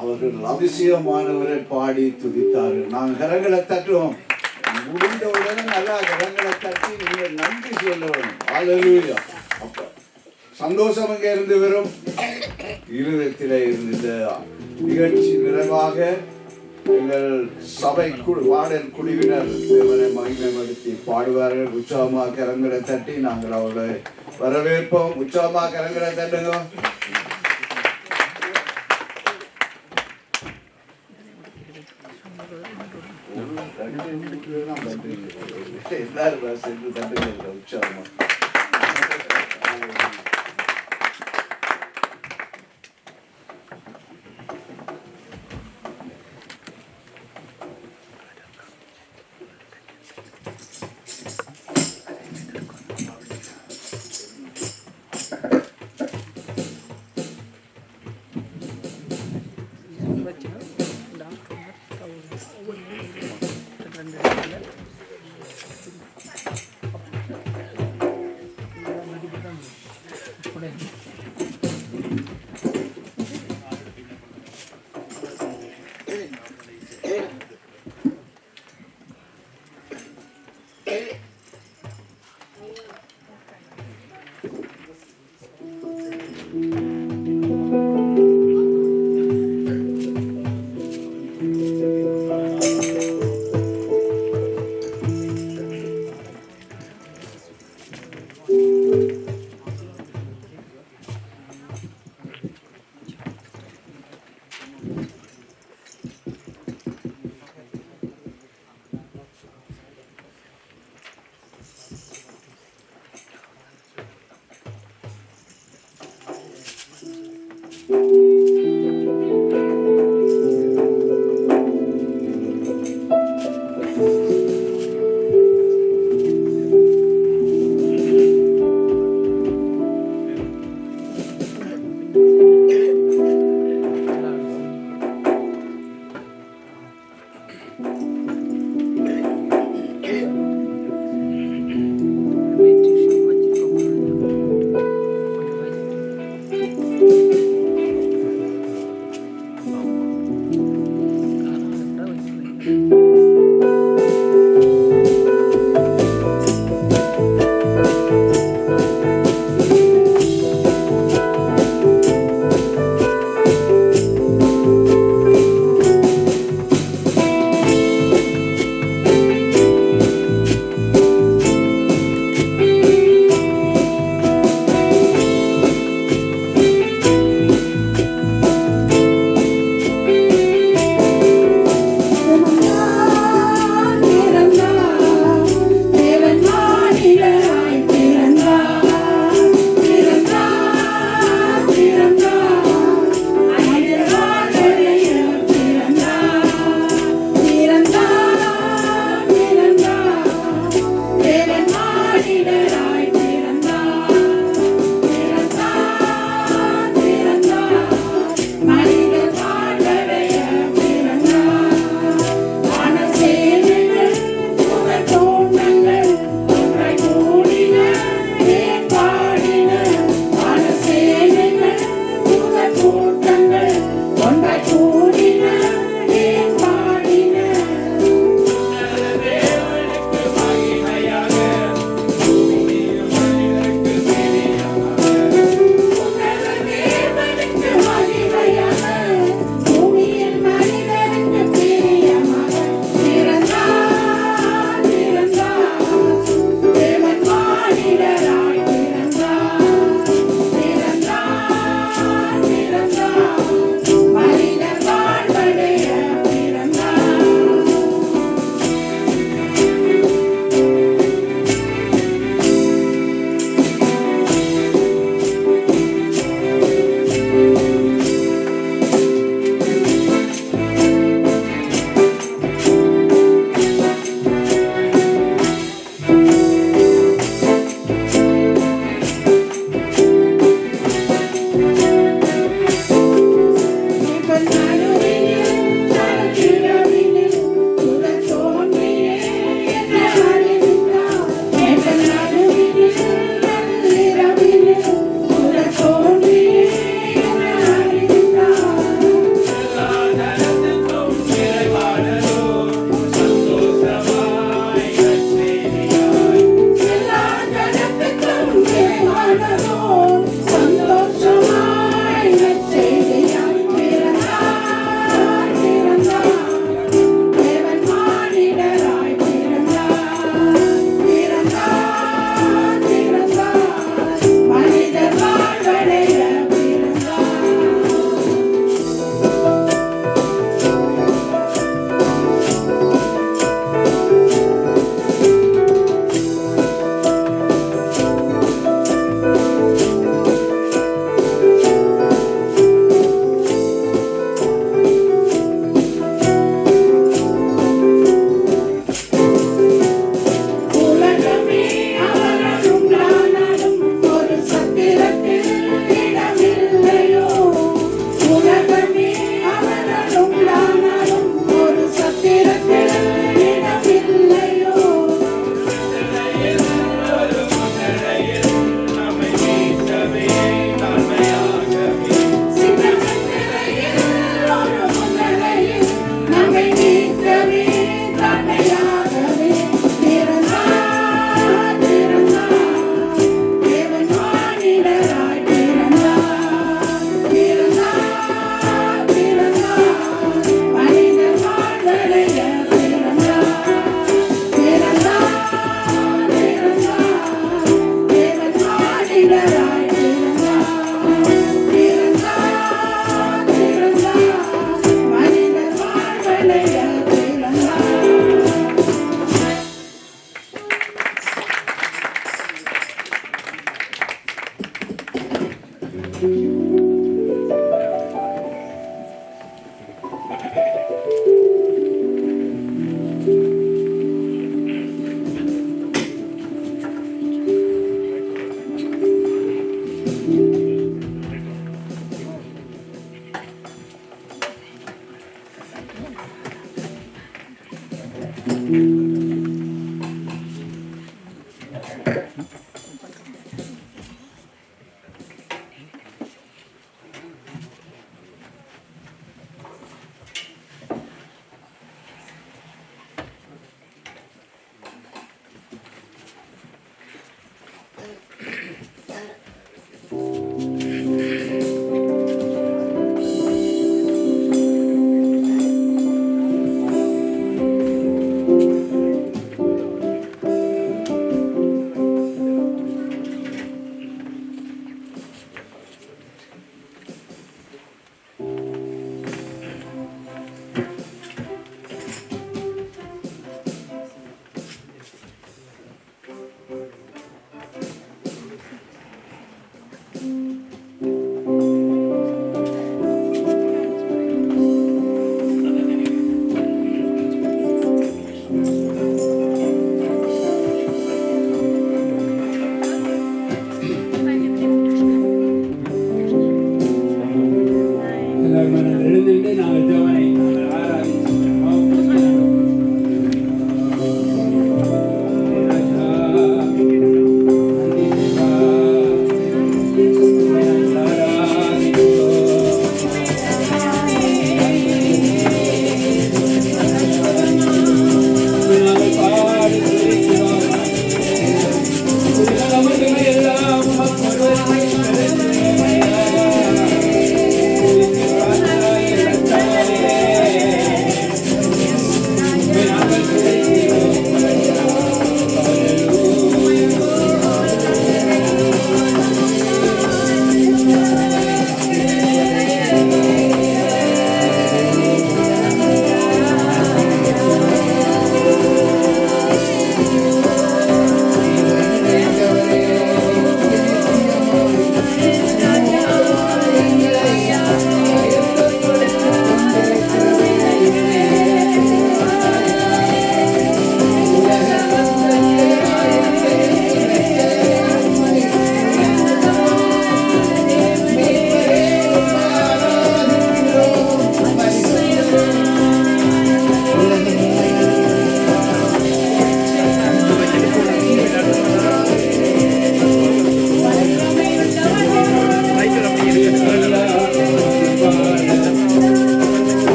Speaker 7: அவர்கள் அதிசயமானவரை பாடி துதித்தார்கள். நாங்கள் கரங்களை தட்டுவோம். முடிந்த உடனே நல்லா கரங்களை தட்டி நீங்கள் நன்றி சொல்ல வேணும். ஹல்லேலூயா. அப்ப சந்தோஷம் அங்கே இருந்து வரும். இருதயத்திலே இருந்த நிகழ்ச்சி நிறைவாக எங்கள் சபை பாடல் குழுவினர் தேவனை மகிமைப்படுத்தி பாடுவார்கள். உற்சாகமாக கரங்களை தட்டி நாங்கள் அவர்களை வரவேற்போம். உற்சாகமாக கரங்களை தட்டுங்க. எல்லாரும் சேர்ந்து தட்டுங்க உற்சாகமா.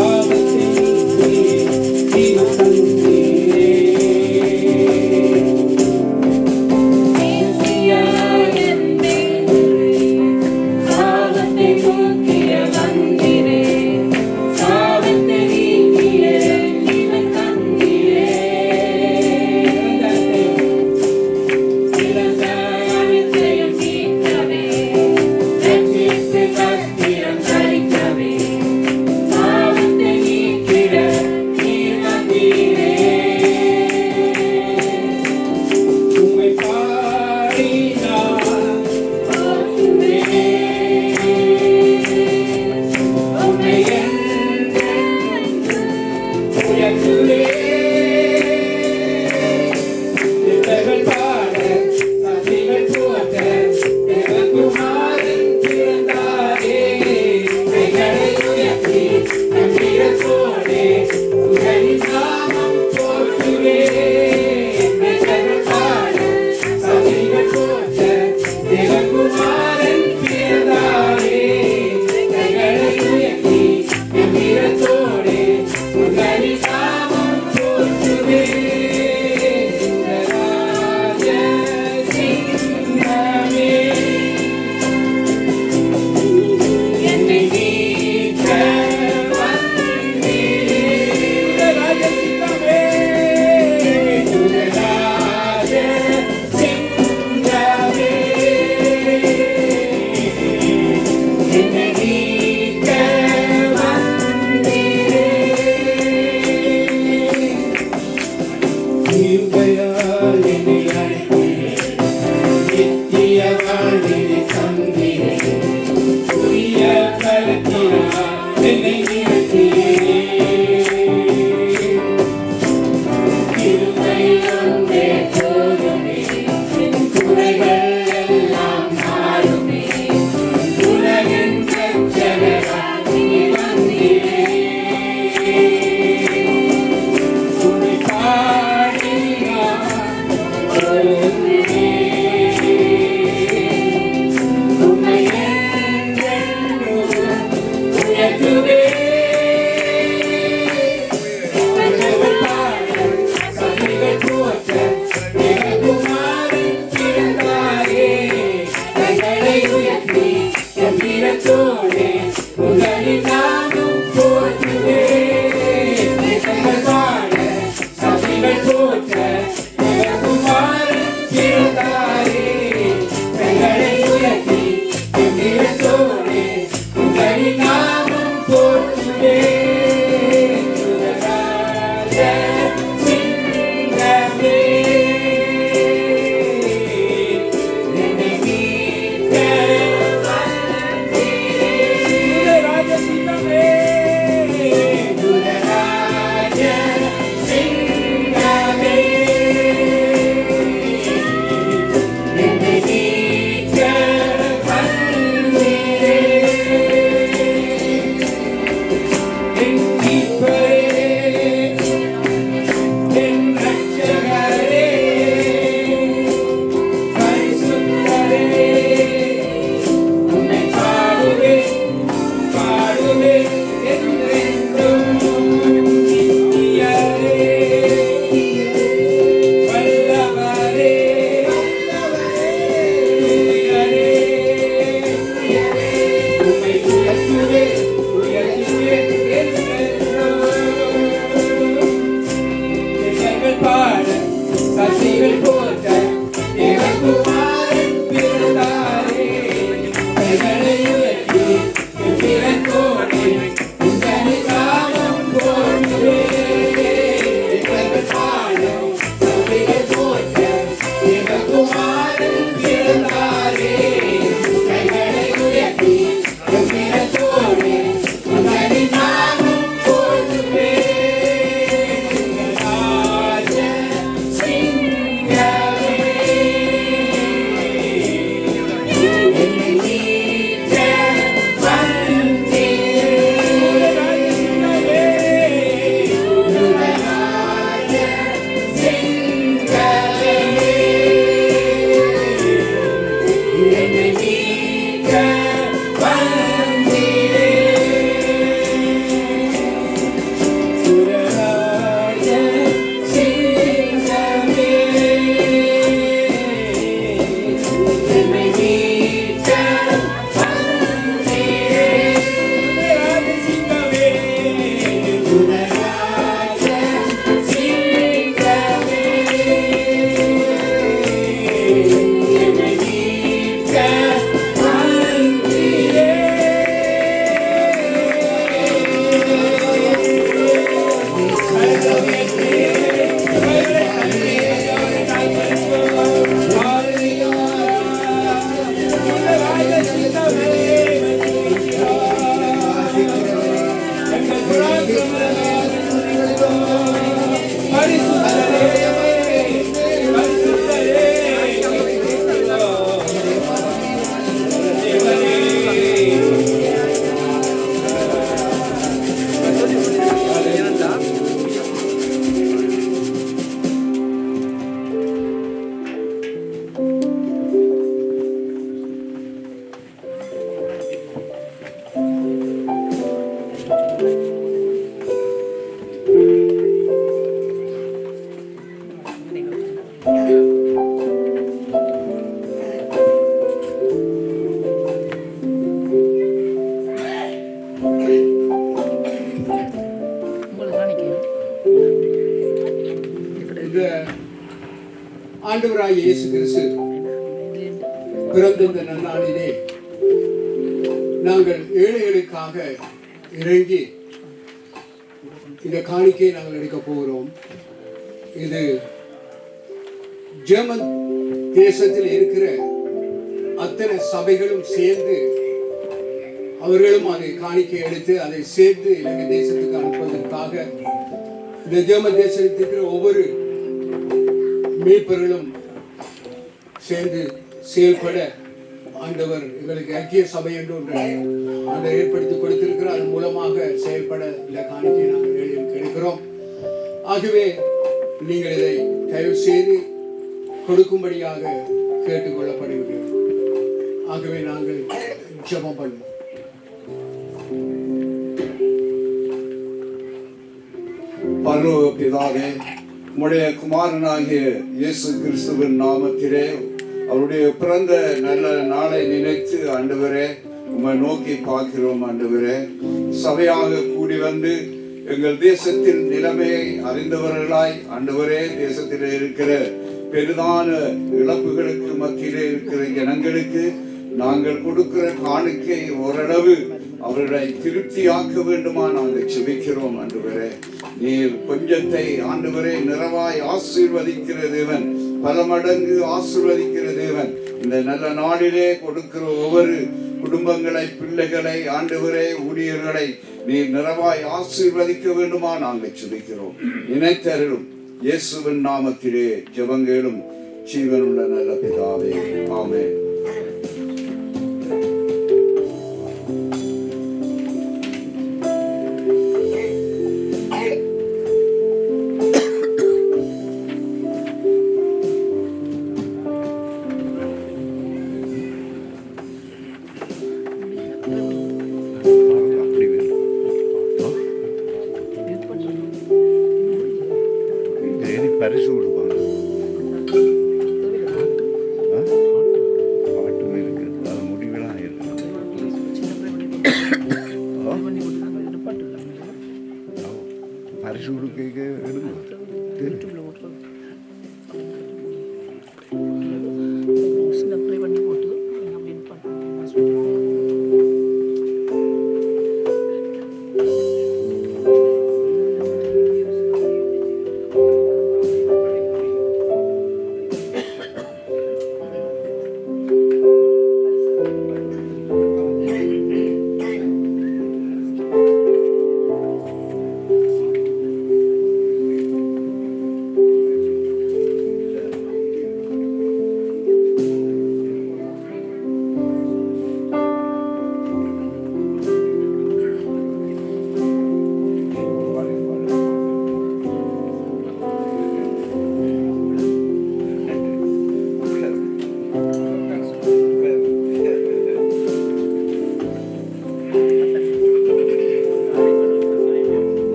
Speaker 2: பாவத்தை ஜீவன் தந்தீரே. வீரத்தோடே உங்களின் நானும் போற்றுவேன்.
Speaker 1: ஆண்டவராகிய இயேசு கிறிஸ்து பிறந்த இந்த நன்னாளிலே நாங்கள் ஏழைகளுக்காக இறங்கி இந்த காணிக்கையை நாங்கள் எடுக்க போகிறோம். இது ஜெர்மன் தேசத்தில் இருக்கிற அத்தனை சபைகளும் சேர்ந்து அவர்களும் அதை காணிக்கை எடுத்து அதை சேர்த்து இலங்கை தேசத்துக்கு அனுப்புவதற்காக இந்த ஜெர்மன் தேசத்தில் இருக்கிற ஒவ்வொரு மீட்பர்களும் சேர்ந்து செயல்பட ஆண்டவர் எங்களுக்கு ஐக்கிய சபை என்று ஒன்று ஆண்டவர் ஏற்படுத்தி கொடுத்திருக்கிறார். அதன் மூலமாக செயல்பட இந்த காணிக்கையை நாங்கள் எடுக்கிறோம். ஆகவே நீங்கள் இதை தயவு செய்து கொடுக்கும்படியாக கேட்டுக்கொள்ளப்படுகிறோம். ஆகவே நாங்கள் ஜெபம் பண்ணுவோம்.
Speaker 7: பரலோக பிதாவே, உம்முடைய குமாரனாகிய இயேசு கிறிஸ்துவின் நாமத்திலே அவருடைய பிறந்த நல்ல நாளை நினைத்து ஆண்டவரே உம்மை நோக்கி பார்க்கிறோம். ஆண்டவரே, சபையாக கூடி வந்து எங்கள் தேசத்தின் நிலைமையை அறிந்தவர்களாய் ஆண்டவரே, தேசத்திலே இருக்கிற பெரிதான இழப்புகளுக்கு மத்தியிலே இருக்கிற ஜனங்களுக்கு நாங்கள் கொடுக்கிற காணிக்கை ஓரளவு அவர்களை திருப்தியாக்க வேண்டுமா நாங்கள் செபிக்கிறோம். ஆண்டவரே, நீர் கொஞ்சத்தை ஆண்டவரே நிறைவாய் ஆசீர்வதிக்கிற தேவன், பல மடங்கு ஆசீர்வதிக்கிற தேவன். இந்த நல்ல நாளிலே கொடுக்கிற ஒவ்வொரு குடும்பங்களை, பிள்ளைகளை, ஆண்டவரே ஊழியர்களை நீர் நிறைவாய் ஆசீர்வதிக்க வேண்டுமா நாங்கள் செபிக்கிறோம். நினைத்தருளும். இயேசுவின் நாமத்திலே ஜெபங்களும் ஜீவனுள்ள நல்ல பிதாவே, ஆமென்.
Speaker 8: பரிசு கொடுப்பாங்க. பாட்டும் இருக்கு, அது முடிவெல்லாம் இருக்கு. பரிசு கொடுக்க எடுங்க.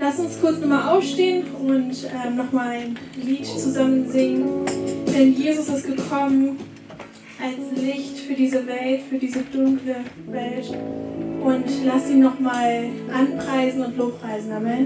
Speaker 9: Lass uns kurz nochmal aufstehen und nochmal ein Lied zusammen singen. Denn Jesus ist gekommen als Licht für diese Welt, für diese dunkle Welt. Und lass ihn nochmal anpreisen und lobpreisen. Amen.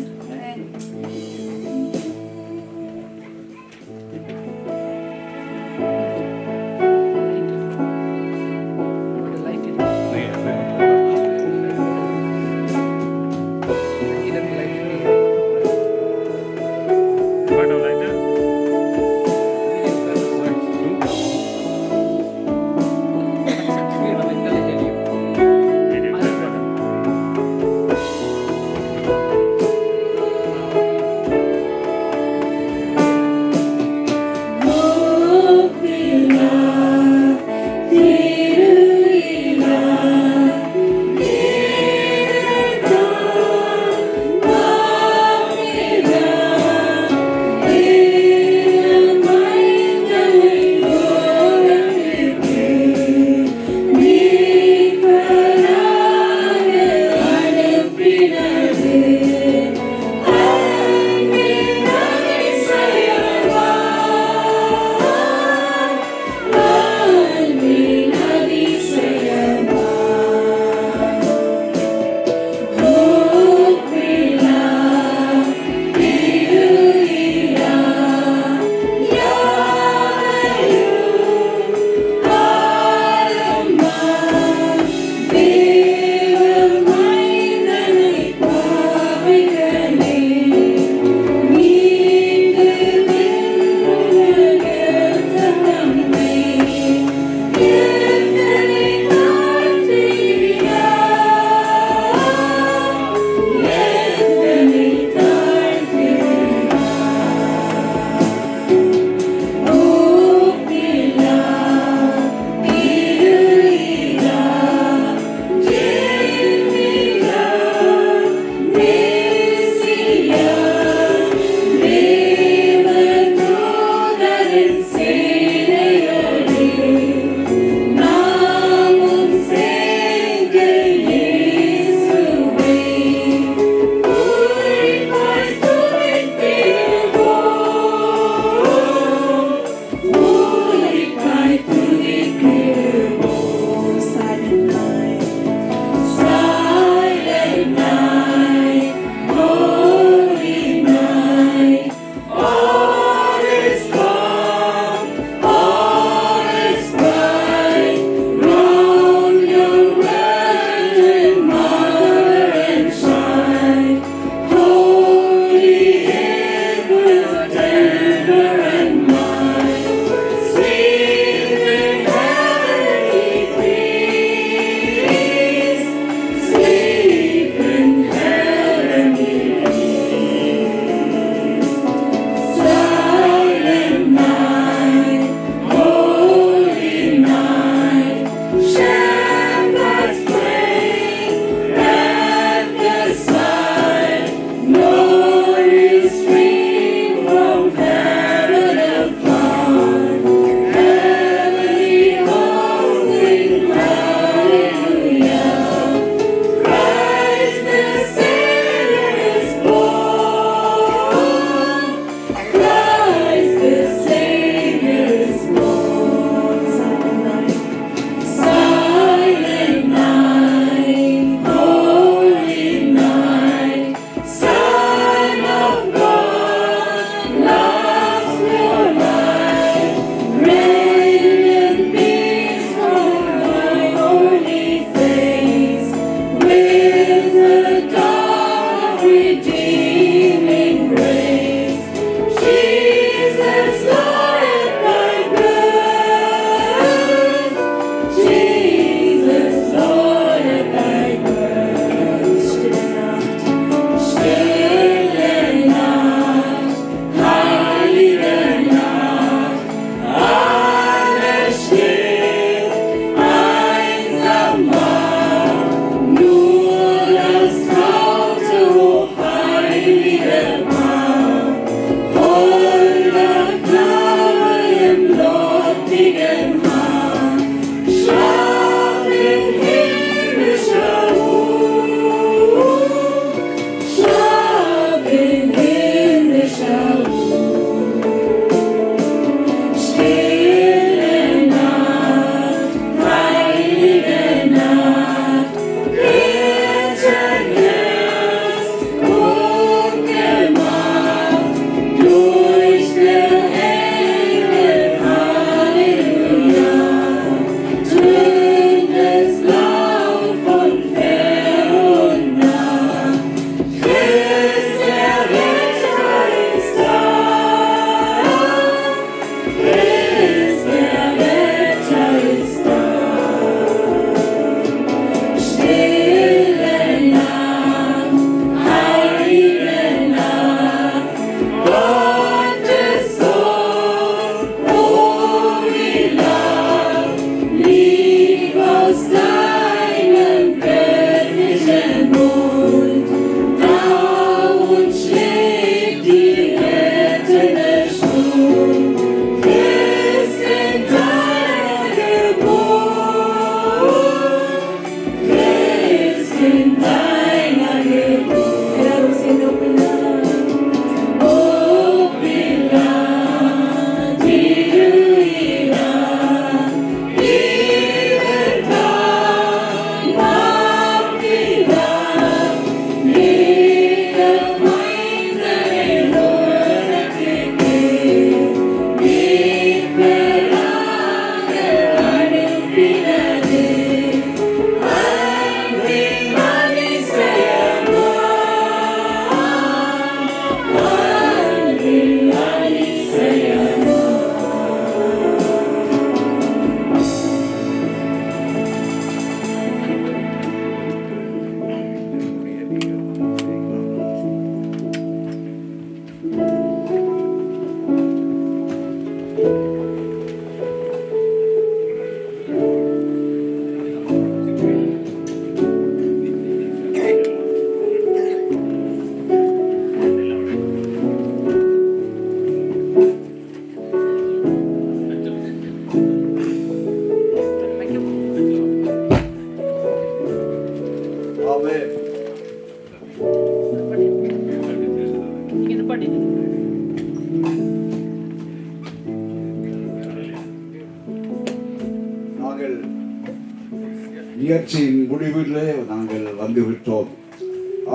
Speaker 7: நிகழ்ச்சியின் முடிவிலே நாங்கள் வந்துவிட்டோம்.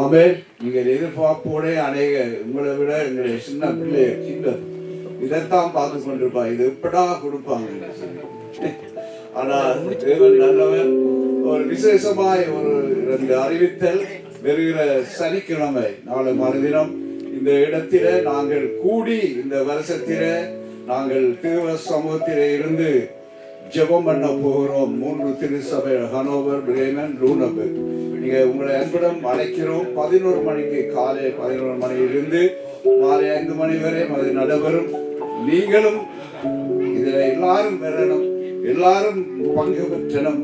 Speaker 7: ஆமென். நீங்கள் எதிர்பார்ப்போட அநேக உங்களை விட எங்களுடைய சின்ன பிள்ளை கிண்டல் இதைத்தான் பார்த்து கொண்டிருப்பா, இது எப்படா கொடுப்பாங்க. ஆனா தேவன் நல்லவர். ஒரு விசேஷமாய் ஒரு 2 அறிவித்தல் வருகிற சனிக்கிழமை நாளை மறுதினம் இந்த இடத்தில நாங்கள் கூடி இந்த வருஷத்தில நாங்கள் தேவ சமூகத்திலே இருந்து ஜெபம் பண்ண போகிறோம். 3 திருச்சபை ஹனோவர், பிரேமன், லூனபர்க். நீங்க உங்களை அன்புடன் அழைக்கிறோம். 11 மணிக்கு காலை 11 மணியிலிருந்து மாலை 5 மணி வரை அது நடைபெறும். நீங்களும் இதுல எல்லாரும் வரணும், எல்லாரும் பங்கு பெற்றணும்.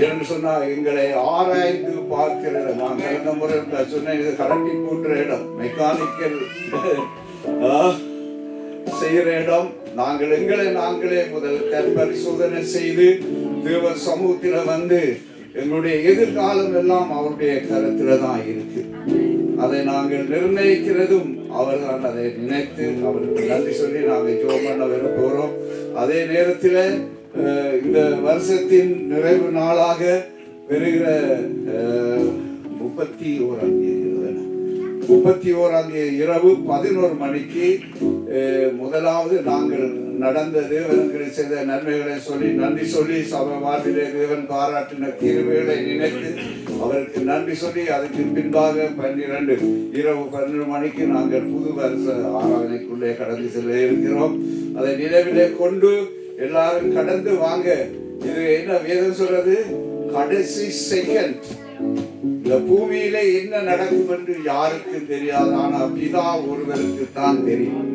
Speaker 7: என்று சொன்னா எங்களை ஆராய்ந்து பார்க்கிற இடம். நான் கடந்த முறை சொன்னேன், இது கரண்டி கூட்டுற இடம், மெக்கானிக்கல் செய்கிற இடம். நாங்கள் எங்களை நாங்களே முதல் பரிசோதனை செய்து தேவ சமூகத்தில வந்து எங்களுடைய எதிர்காலம் எல்லாம் அவருடைய கருத்துல தான் இருக்கு. அதை நாங்கள் நிர்ணயிக்கிறதும் அவர் தான். அதை நினைத்து அவருக்கு நன்றி சொல்லி நாங்கள் ஜெபம் பண்ண விரும்புகிறோம். அதே நேரத்தில் இந்த வருஷத்தின் நிறைவு நாளாக வருகிற 31ஆம் தேதி இரவு 11 மணிக்கு முதலாவது நாங்கள் நடந்த தேவன்களை செய்த நன்மைகளை சொல்லி நன்றி சொல்லி சபை வாழ்விலே தேவன் பாராட்டின கிருபைகளை நினைத்து அவருக்கு நன்றி சொல்லி அதுக்கு பின்பாக இரவு 12 மணிக்கு நாங்கள் புது வருஷ ஆராதனைக்குள்ளே கடந்து செல்ல இருக்கிறோம். அதை நினைவிலே கொண்டு எல்லாரும் கடந்து வாங்க. இது என்ன வேதம் சொல்றது? கடைசி செகண்ட். இந்த பூமியில என்ன நடக்கும் என்று யாருக்கும் தெரியாது, ஆனா பிதா ஒருவருக்கு தான் தெரியும்.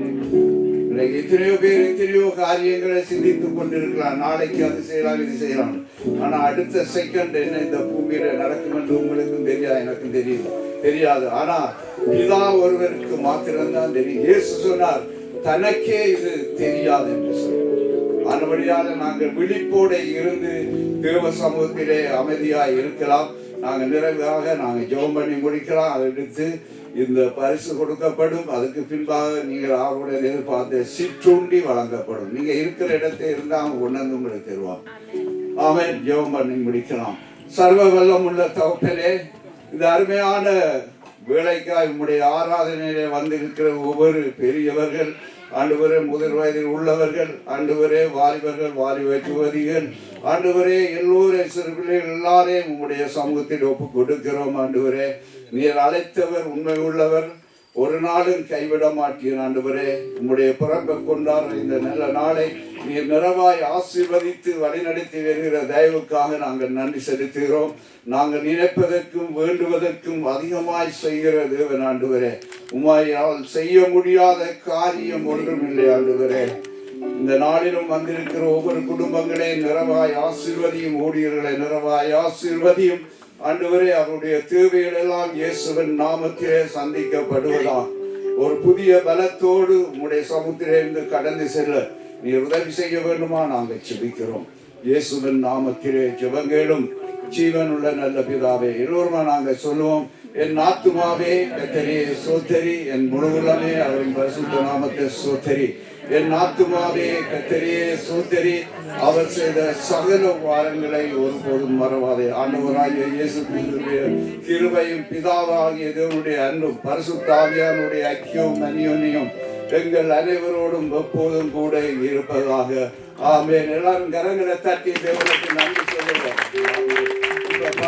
Speaker 7: எத்தனையோ பேர் எத்தனையோ காரியங்களை சிந்தித்துக் கொண்டிருக்கலாம். நாளைக்கு அது செய்யலாம், இது செய்யலாம். ஆனா அடுத்த செகண்ட் என்ன இந்த பூமியில நடக்கும் என்று உங்களுக்கும் தெரியாது, எனக்கும் தெரியாது. ஆனா பிதா ஒருவருக்கு மாத்திரம்தான் தெரியும். இயேசு சொன்னார், தனக்கே இது தெரியாது என்று சொன்னார். ஆனா அதுபடியாக நாங்கள் விழிப்போடு இருந்து தேவ சமூகத்திலே அமைதியாய் இருக்கலாம். நாங்கள் நிறைவாக நாங்கள் ஜெபம் பண்ணி முடிக்கலாம். அதை எடுத்து இந்த பரிசு கொடுக்கப்படும். அதுக்கு பின்பாக நீங்கள் அவருடைய எதிர்பார்த்த சிற்றுண்டி வழங்கப்படும். நீங்க இருக்கிற இடத்தை இருந்தா அவங்க கொண்டு உங்களுக்கு தருவாங்க. ஆமென். ஜெபம் பண்ணி முடிக்கலாம். சர்வ வல்லம் உள்ள தகப்பனே, இந்த அருமையான வேலைக்காய் உம்முடைய ஆராதனையிலே வந்திருக்கிற ஒவ்வொரு பெரியவர்கள், ஆண்டவரே முதல் வயதில் உள்ளவர்கள், ஆண்டவரே வாலிபர்கள், வாலிப யுவதிகள், ஆண்டவரே எல்லோரே சிறு பிள்ளைகள் எல்லாரையும் உம்முடைய சமூகத்தில் ஒப்பு கொடுக்கிறோம். ஆண்டவரே நீர் அழைத்தவர் உண்மை உள்ளவர், ஒரு நாளும் கைவிட மாட்டீர். ஆண்டவரே உம்முடைய பிறப்பை கொண்டாடுற இந்த நல்ல நாளை நீர் நிறைவாய் ஆசீர்வதித்து வழிநடத்தி வருகிற தயவுக்காக நாங்கள் நன்றி செலுத்துகிறோம். நாங்கள் நினைப்பதற்கும் வேண்டுவதற்கும் அதிகமாய் செய்கிற தேவன் ஆண்டவரே, உம்மாயால் செய்ய முடியாத காரியம் ஒன்றும் இல்லை. ஆண்டவரே இந்த நாளிலும் வந்திருக்கிற ஒவ்வொரு குடும்பங்களையும் நிறைவாய் ஆசீர்வதியும், ஊழியர்களை நிறைவாய் ஆசீர்வதியும். ஆண்டவரே அவருடைய தேவைகள் எல்லாம் இயேசுவின் நாமத்திலே சந்திக்கப்படுவதா ஒரு புதிய பலத்தோடு உம்முடைய சமுத்திரத்திலிருந்து கடந்து செல்ல நீர் உதவி செய்ய வேண்டுமா நாங்கள் ஜெபிக்கிறோம். இயேசுவின் நாமத்திலே ஜெபங்களும் ஜீவனுள்ள நல்ல பிதாவே. எல்லோருமா நாங்கள் சொல்லுவோம், என் ஆத்துமாவே கர்த்தரையே சோத்தரி, என் முழு உள்ளமே அவரின் பரிசுத்த நாமத்தை சோத்தரி. என் ஆத்துமாவே கர்த்தரையே சோத்தரி, அவர் செய்த சகல வாரங்களை ஒருபோதும் மறவாதே. ஆண்டவராகிய இயேசு கிறிஸ்துவின் கிருபையும் பிதாவாகிய தேவனுடைய அன்பும் பரிசுத்த ஆவியானுடைய ஐக்கியமும் அந்யோன்யம் எங்கள் அனைவரோடும் எப்போதும் கூட இருப்பதாக. ஆமென். எல்லாரும் கரங்களை தட்டி தேவனுக்கு நன்றி